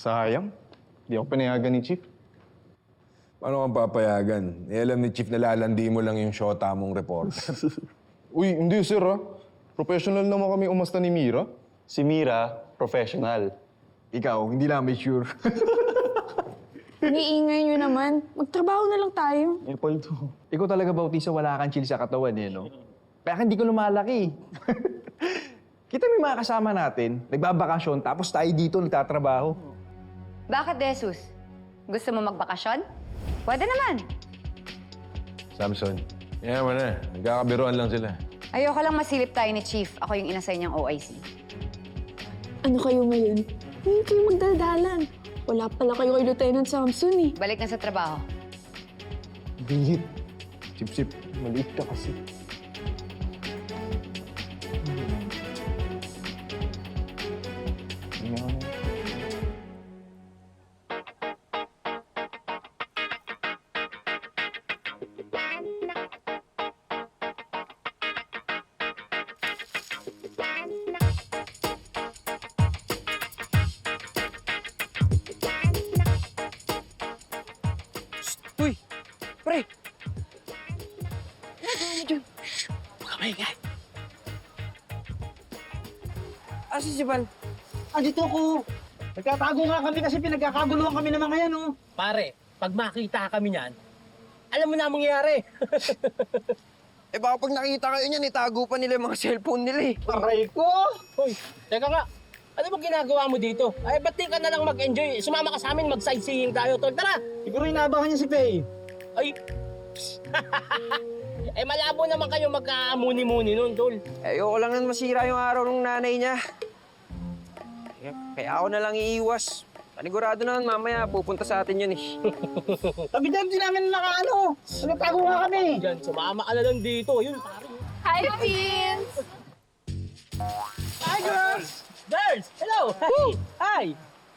Sayang. Di ako pinayagan ni Chief. Paano kang papayagan? Alam ni Chief na lalandi mo lang yung shota mong reporter. Uy, hindi sir ah. Professional naman kami umasta ni Mira. Si Mira, professional. Ikaw, hindi lang sure. Iniingay nyo naman. Magtrabaho na lang tayo. Apple to. Ikaw talaga, Bautista, wala kang chill sa katawan eh, no? Kaya hindi ko lumalaki. Kita may mga kasama natin, nagbabakasyon, tapos tayo dito nagtatrabaho. Bakit, Jesus? Gusto mo magbakasyon? Pwede naman. Samson, yan mo na. Nagkakabiruan lang sila. Ayoko lang masilip tayo ni Chief. Ako yung inassign niyang OIC. Ano kayo ngayon? Ngayon kayo magdaldalan. Wala pala kayo kay Lieutenant Samson eh. Balik na sa trabaho. Bingit. Sip-sip. Maliit ka kasi. Uy! Pre! Ano mo dyan? Huwag ka maingay. Asa si Val? Andito ako. Nagtatago nga kami kasi pinagkakaguluhan kami ng mga yan, oh. Pare, pag makita kami niyan, alam mo na ang mangyayari. Eh baka pag nakita kayo niyan, itago pa nila yung mga cellphone nila eh. Aray ko! Hoy, teka nga. Ano ba ginagawa mo dito? Ay, ba't di ka na lang mag-enjoy? Sumama ka sa amin, mag-sightseeing tayo, tol. Tara! Siguro inaabangan niya si Faye. Ay! Eh, malabo naman kayo magka-muni-muni nun, tol. Ayoko lang na masira yung araw ng nanay niya. Kaya ako na lang iiwas. Panigurado naman, mamaya pupunta sa atin yun eh. Sabi dyan, di namin nakaano. Nagtago nga kami. Diyan, sumama ka na lang dito. Yun, pare. Hi, Vince! Hi, girls! Girls! Hello! Hi! Hi!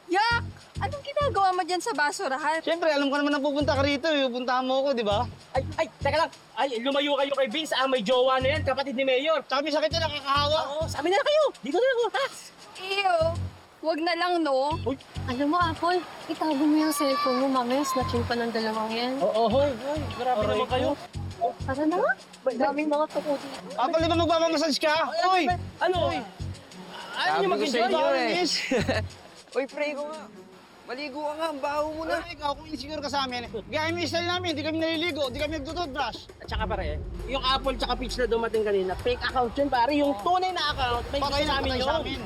Yak! Anong ginagawa mo dyan sa basurahan? Siyempre, alam ko naman na pupunta ka rito. Pupuntahan mo ako, di ba? Ay, teka lang. Ay, lumayo kayo kay Vince. May jowa na yan, kapatid ni Mayor. Tsaka may sakit yan, nakakahawa. Oo, sa amin na kayo. Dito na ako, ha? Iyo, wag na lang, no? Alam mo, Apple, itago mo yung cellphone mo. Mamaya, snatchin pa ng dalawang yan. Oo, hoy. Grabe naman kayo. Tara na nga. Daming mga tuko dito. Apple, di ba magpapamassage ka? Uy! Ano? Ayaw niyo mag-enjoy. Uy, pre ko nga. Maligo ka nga, ang baho mo na. Ikaw, kung insecure ka sa amin, gaya mo yung style namin, di kami naliligo, di kami nagtutoothbrush. At saka pare, yung Apple tsaka Peach na dumating kanina, fake account yun pare. Yung tunay na account, may Patay gusto na namin patay yun. sa amin.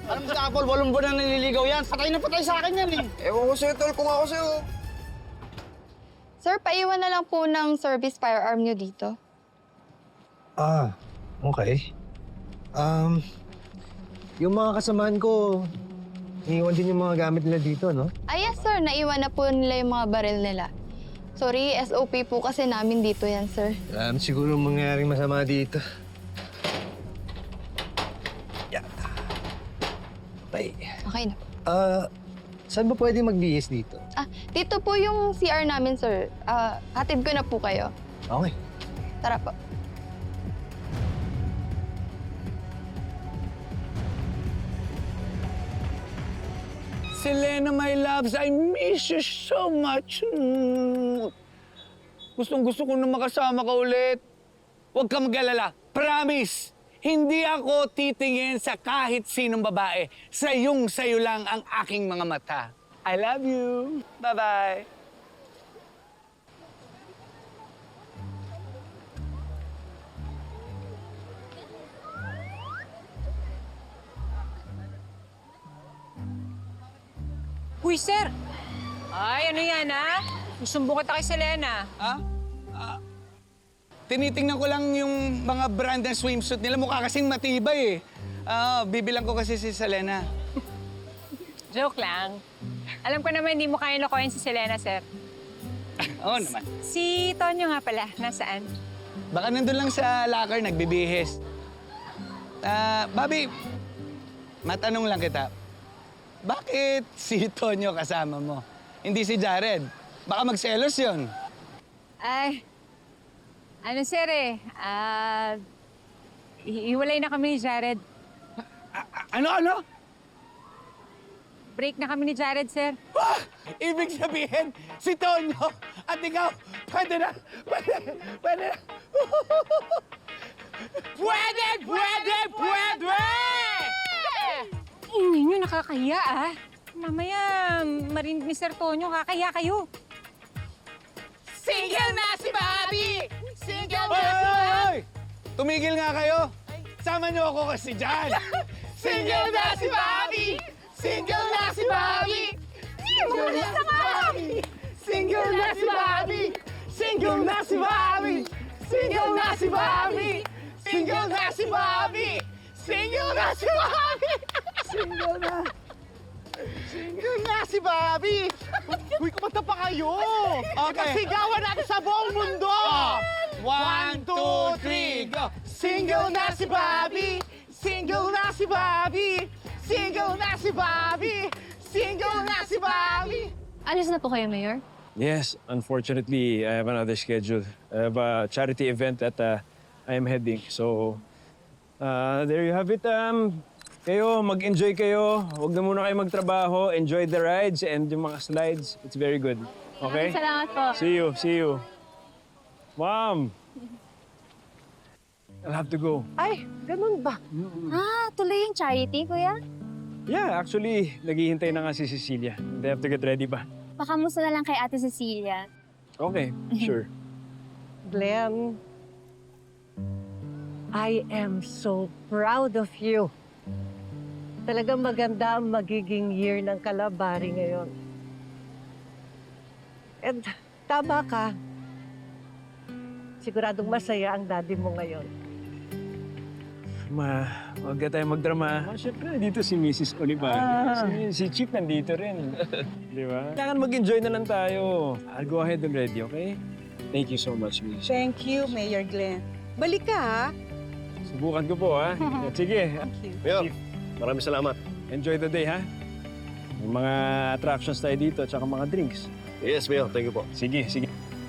Alam mo si Apple, 8 buwan na naliligaw yan. Patay sa akin yan eh. Ewan ko sa'yo, tol, kung ako sa'yo. Sir, paiwan na lang po ng service firearm nyo dito. Ah, okay. Yung mga kasamaan ko, iniwan din yung mga gamit nila dito, no? Yes sir, naiwan na po nila yung mga baril nila. Sorry, SOP po kasi namin dito yan, sir. Siguro mangyaring masama dito. Okay. Okay na. Saan ba pwede magbihis dito? Dito po yung CR namin, sir. Hatid ko na po kayo. Okay. Tara po. Selena, my loves, I miss you so much. Gustong-gusto ko na makasama ka ulit. Huwag ka mag-alala. Promise, hindi ako titingin sa kahit sinong babae. Sayong-sayo lang ang aking mga mata. I love you. Bye-bye. Uy, sir! Ay, ano yan, ha? Susumbong kita kay Selena. Tinitingnan ko lang yung mga brand ng swimsuit nila. Mukha kasing matibay eh. Bibilang ko kasi si Selena. Joke lang. Alam ko naman hindi mo kaya lokohin si Selena, sir. Oo naman. Si Tonyo nga pala, nasaan? Baka nandun lang sa locker, nagbibihis. Bobby, matanong lang kita. Bakit si Tonyo kasama mo? Hindi si Jared. Baka magselos yun. Ay, ano sir eh, hiwalay na kami ni Jared. Ano? Break na kami ni Jared, sir. Ibig sabihin, si Tonyo at ikaw, pwede na. Pwede! Ingay nyo, nakakahiya ah. Mamaya, marinig ni Sir Tonyo, kakahiya kayo. Single na si Bobby! Single na Hoy, si hoy, Bobby! hoy! Tumigil nga kayo. Sama niyo ako kasi dyan. Single na si Bobby! Single na si Bobby! Single na si Bobby! Single na si Bobby! Single na si Bobby! Single na si Bobby! Single na si Bobby! Single na si Bobby! Single na si Bobby! Uy, kumanta pa kayo! Okay. Sigawan natin sa buong mundo! 1, 2, 3, go! Single na si Bobby! Single na si Bobby! Single na si Bobby! Single na si Bobby! Alis na po kayo, Mayor? Yes, unfortunately, I have another schedule. I have a charity event that I am heading. So, there you have it. Kayo, mag-enjoy kayo. Huwag na muna kayo magtrabaho. Enjoy the rides and yung mga slides. It's very good. Okay? Salamat po. See you. Mom! I'll have to go. Ay, ganun ba? Tuloy yung charity, kuya? Yeah, actually, naghihintay na nga si Cecilia. They have to get ready pa. Pakamusta na lang kay Ate Cecilia. Okay, sure. Glenn, I am so proud of you. Talagang maganda ang magiging year ng Kalabari ngayon. And tama ka. Siguradong masaya ang daddy mo ngayon. Ma, huwag ka tayo magdrama. Siyempre, dito si Mrs. Olivares. Si Chief nandito rin. Di ba? Kailangan mag-enjoy na lang tayo. I'll go ahead and ready, okay? Thank you so much, Miss. Thank you, Mayor Glenn. Balik ka, ha? Subukan ko po, ha? Sige. Mayor, maraming salamat. enjoy the day, ha? May mga attractions tayo dito, tsaka mga drinks. Yes, Mayor. Thank you po. Sige.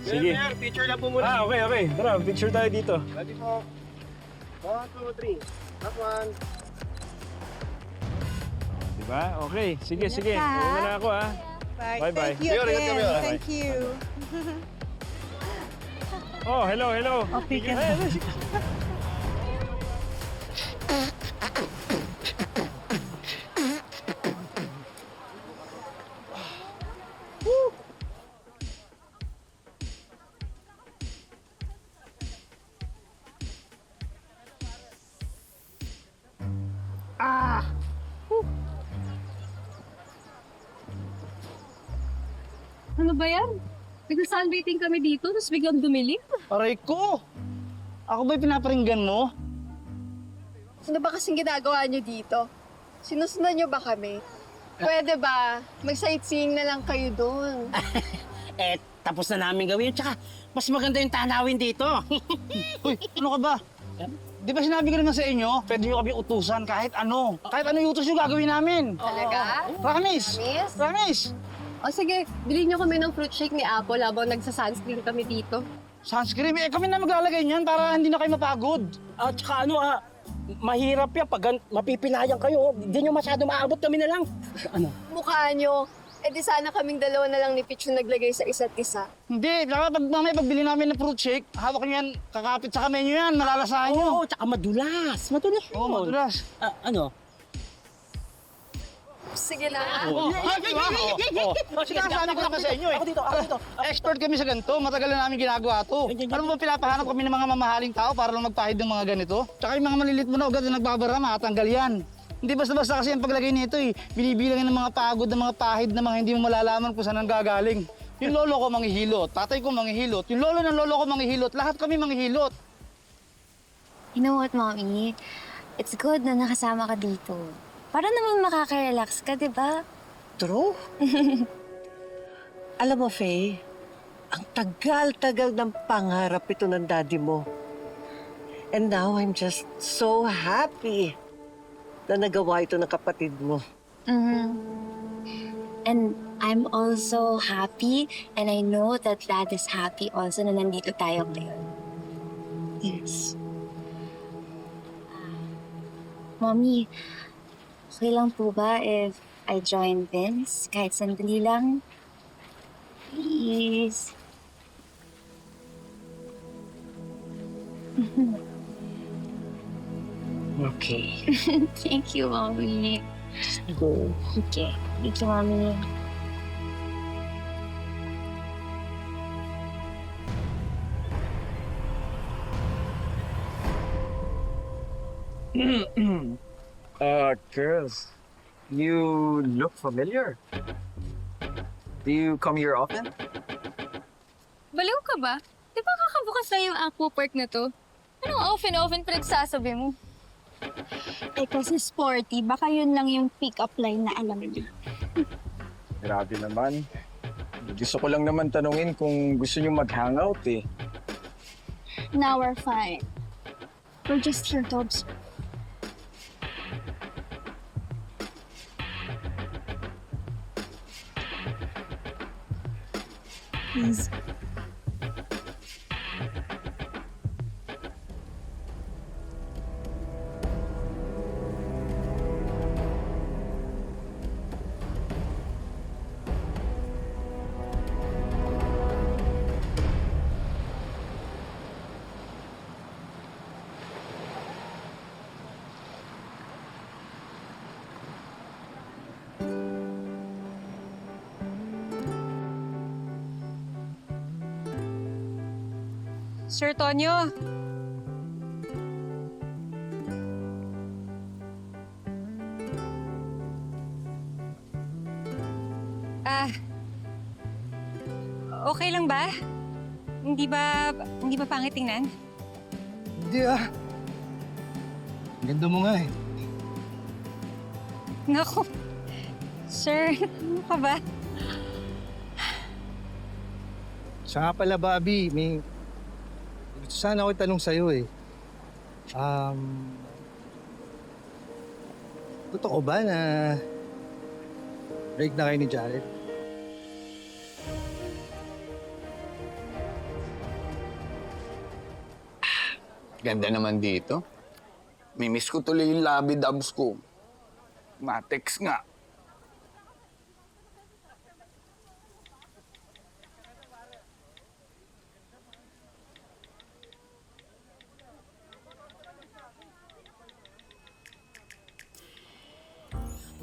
Mayor, picture lang po muna. Okay. Tara, picture tayo dito. Ready po. 1, 2, 3. Last one. Diba? Okay, sige. Una na ako, ha? Bye-bye. Thank you again. Thank you. Oh, hello. Okay, Ano ba yan? Nag-sunbathing kami dito, tapos biglang dumilim. Aray ko! Ako ba'y pinaparinggan mo? Ano ba kasing ginagawa niyo dito? Sinusunod niyo ba kami? Pwede ba? Mag-sightseeing na lang kayo doon. Tapos na namin gawin. Tsaka, mas maganda yung tanawin dito. Uy, ano ka ba? Di ba sinabi ko naman sa inyo, pwede nyo kami utusan kahit ano. Kahit ano yung utos nyo gagawin namin. Talaga? Promise! Promise! O sige, bilhin niyo kami ng fruit shake ni Apple habang nagsa-sunscreen kami dito. Sunscreen? Kami na maglalagay niyan para hindi na kayo mapagod. At tsaka mahirap yan pag mapipinayan kayo. Hindi nyo masyado maabot, kami na lang. Mukha niyo. Di sana kaming dalawa na lang ni Pitch yung naglagay sa isa't isa. Hindi, mamaya pagbili namin ng fruit shake, hawak nyo yan, kakapit sa kamay nyo yan, malalasahan nyo. Oo, tsaka madulas. Madulas yun. Oo, madulas. Sige na. Sinasabi ko naman sa inyo eh. Ako dito. Expert kami sa ganito, matagal na namin ginagawa to. Alam mo, pinapahanap kami ng mga mamahaling tao para lang magpahid ng mga ganito. Tsaka yung mga malilit mo na ugat na nagbabara, makatanggal yan. Hindi basta-basta kasi ang paglagay nito eh. Binibilang ng mga pagod, ng mga pahid na mga hindi mo malalaman kung saan ang gagaling. Yung lolo ko manghihilot, tatay ko manghihilot, yung lolo ng lolo ko manghihilot, lahat kami manghihilot. You know what, Mommy? It's good na nakasama ka dito. Para naman makaka-relax ka, di ba? True. Alam mo, Faye, ang tagal-tagal ng pangarap ito ng daddy mo. And now I'm just so happy na nagawa ito ng kapatid mo. And I'm also happy, and I know that Dad is happy also na nandito tayo ngayon. Yes. Mommy, okay lang po ba if I join Vince kahit sandali lang? Please. Okay. Thank you, Mommy. Okay. Thank you, Mommy. Girls, you look familiar. Do you come here often? Baliw ka ba? Di ba kakabukas na yung Aqua Park na to? Anong often pinagsasabi mo? Kasi sporty, baka yun lang yung pick-up line na alam niyo. Grabe naman. Gusto ko lang naman tanungin kung gusto niyo mag-hangout eh. Now we're fine. We're just here to observe. Please. Sir Tonyo. Okay lang ba? Hindi ba pangit tingnan? Hindi Ganda mo nga eh. Naku. Sir, ano ka ba? Siya nga pala, Bobby, may gusto sana ako itanong sa'yo eh. Totoo ba na break na kayo ni Jared? Ganda naman dito. Mimiss ko tuloy yung labi dubs ko. Matex nga.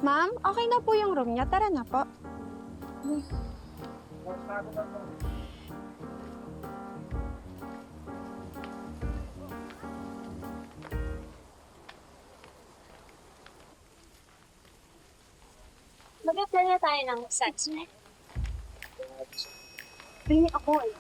Ma'am, okay na po yung room niya. Tara na po. Mag-apply na tayo ng sunscreen. Pili ako eh.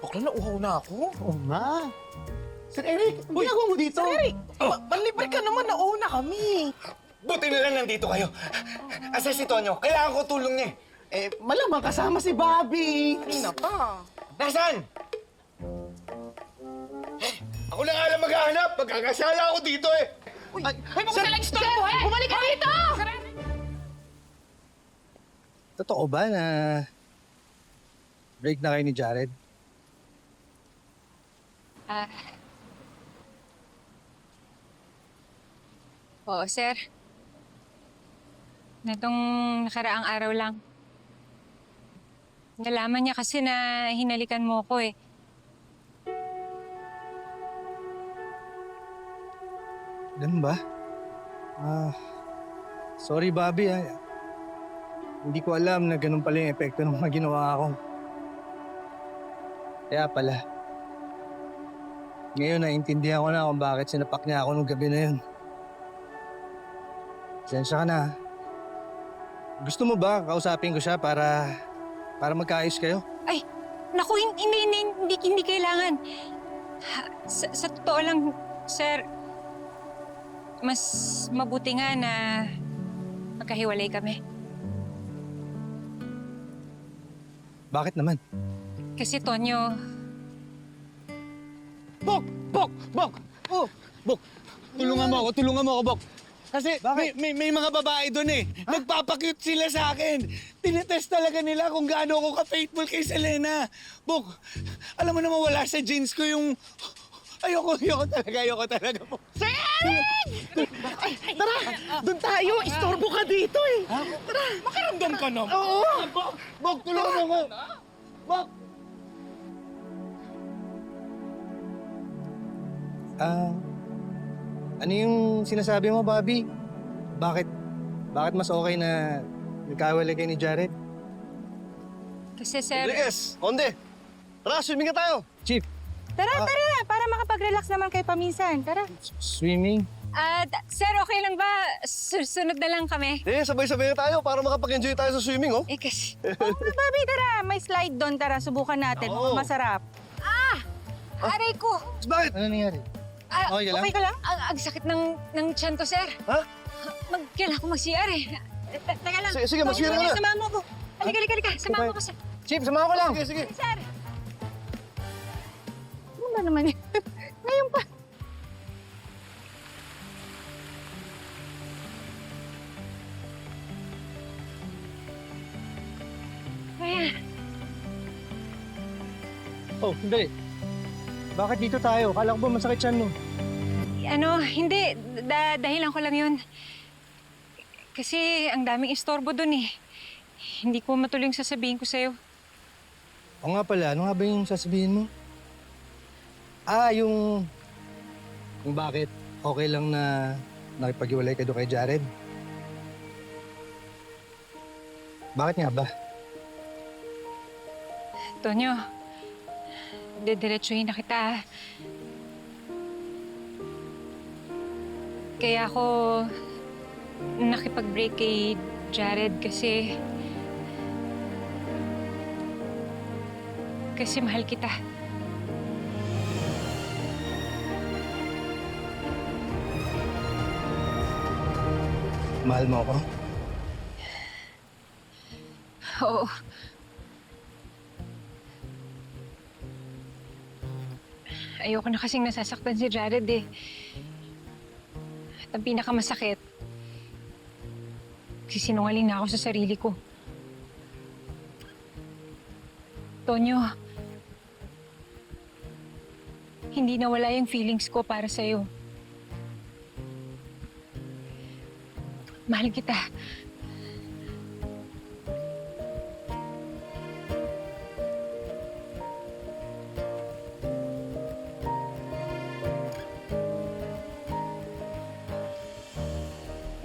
Bakla, nauhaw na ako. Oo nga. Sir Eric, ang ginagawa mo dito? Sir Eric, manlibre ka naman, nauna kami. Buti na lang nandito kayo. Asa si Tonyo? Kailangan ko tulong niya. Malamang kasama si Bobby. Kanina pa. Nasaan? Ako na nga lang maghahanap. Magkakasala ako dito eh. Ay, huwag ka lang istorbo eh! Bumalik ka dito! Totoo ba na break na kayo ni Jared? Oo, sir. Netong nakaraang araw lang. Nalaman niya kasi na hinalikan mo ko eh. Ganun ba? Sorry Bobby Hindi ko alam na ganun pala yung epekto ng mga ginawa ko. Kaya pala. Ngayon naiintindihan ko na kung bakit sinapak niya ako nung gabi na yun. Sensya ka na. Gusto mo ba kausapin ko siya para magkaayos kayo? Ay, naku, hindi kailangan. Sa totoo lang, sir, mas mabuti nga na magkahiwalay kami. Bakit naman? Kasi, Tonyo, Bok! Oh! Bok! Tulungan mo ako, Bok! Kasi may mga babae doon eh. Nagpapakyut sila sa akin. Tinetest talaga nila kung gaano ako ka-faithful kay Selena. Bok, alam mo naman wala sa jeans ko yung... Ayoko talaga po. Sir Eric! Tara, doon tayo. Istorbo ka dito eh. Tara. Makaramdam ka na. Oo. Bok, tulungan mo ako. Bok! Ano yung sinasabi mo, Bobby? Bakit mas okay na nagkawala kayo ni Jared? kasi, sir... Rodriguez! Onde! Tara, swimming ka tayo! Chief! Tara, para makapag-relax naman kayo paminsan. Tara. Swimming? Sir, okay lang ba? Susunod na lang kami. Sabay-sabay na tayo para makapag-enjoy tayo sa swimming, oh. Kasi... Oo nga, Bobby, tara. May slide doon. Tara, subukan natin. Oo. Masarap. Aray ko! Bakit? Ano nangyari? Okay ka lang? Okay ka lang? Ang sakit ng tiyan ko, sir. Ha? Kailangan ko mag-CR eh. Teka lang. Sige, mag-CR ka na. Samahan mo ko. Halika. Samahan mo ko, sir. Chief, samahan ko lang. Sige. Sir! Ano ba naman yun? Ngayon pa. Ayan. Oh, hindi. Bakit dito tayo? Kala ko ba masakit siyan mo? Hindi. Dahilan ko lang yun. Kasi ang daming istorbo dun eh. Hindi ko matuloy yung sasabihin ko sa'yo. O nga pala, ano nga ba yung sasabihin mo? Yung bakit okay lang na nakipag-iwalay ka doon kay Jared? Bakit nga ba? Tonyo, didiretsuhin na kita. Kaya ako nakipag-break kay Jared kasi Kasi mahal kita. Mahal mo ako? Oo. Ayoko na kasing nasasaktan si Jared eh. At ang pinakamasakit, sisinungaling na ako sa sarili ko. Tonyo, hindi nawala yung feelings ko para sa'yo. Mahal kita.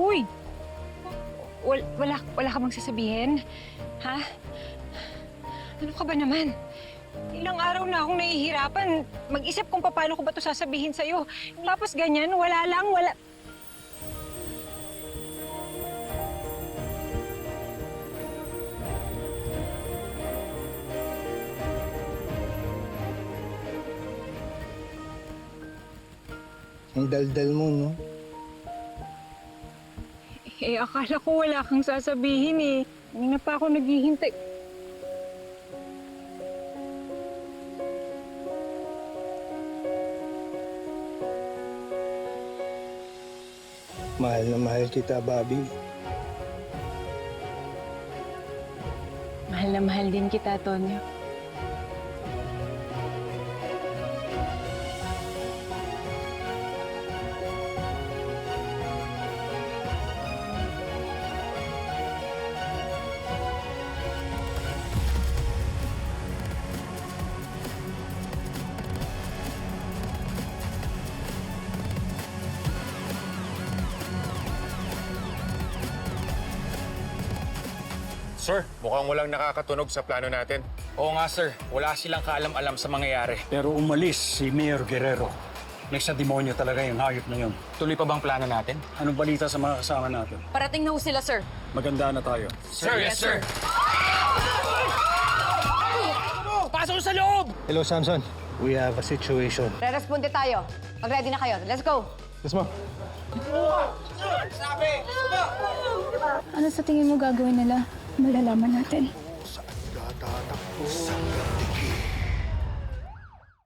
Uy! Wala ka bang sasabihin? Ha? Ano ka ba naman? Ilang araw na akong nahihirapan. Mag-isip kung paano ko ba ito sasabihin sa'yo. Tapos ganyan, wala. Ang daldal mo, no? Eh, akala ko wala kang sasabihin eh. Hindi na pa ako naghihintay. Mahal na mahal kita, Bobby. Mahal na mahal din kita, Tonyo. Sir, mukhang walang nakakatunog sa plano natin. Oo nga, sir. Wala silang kaalam-alam sa mangyayari. Pero umalis si Mayor Guerrero. May sa demonyo talaga yung hayop na yun. Tuloy pa bang plano natin? Anong balita sa mga kasama natin? Parating na ho sila, sir. Maganda na tayo. Sir, yes, sir. Pasok sa loob! Hello, Samson. We have a situation. Re-responde tayo. Mag-ready na kayo. Let's go! Yes, ma'am. Ano sa tingin mo gagawin nila? Malalaman natin. Tatakbo.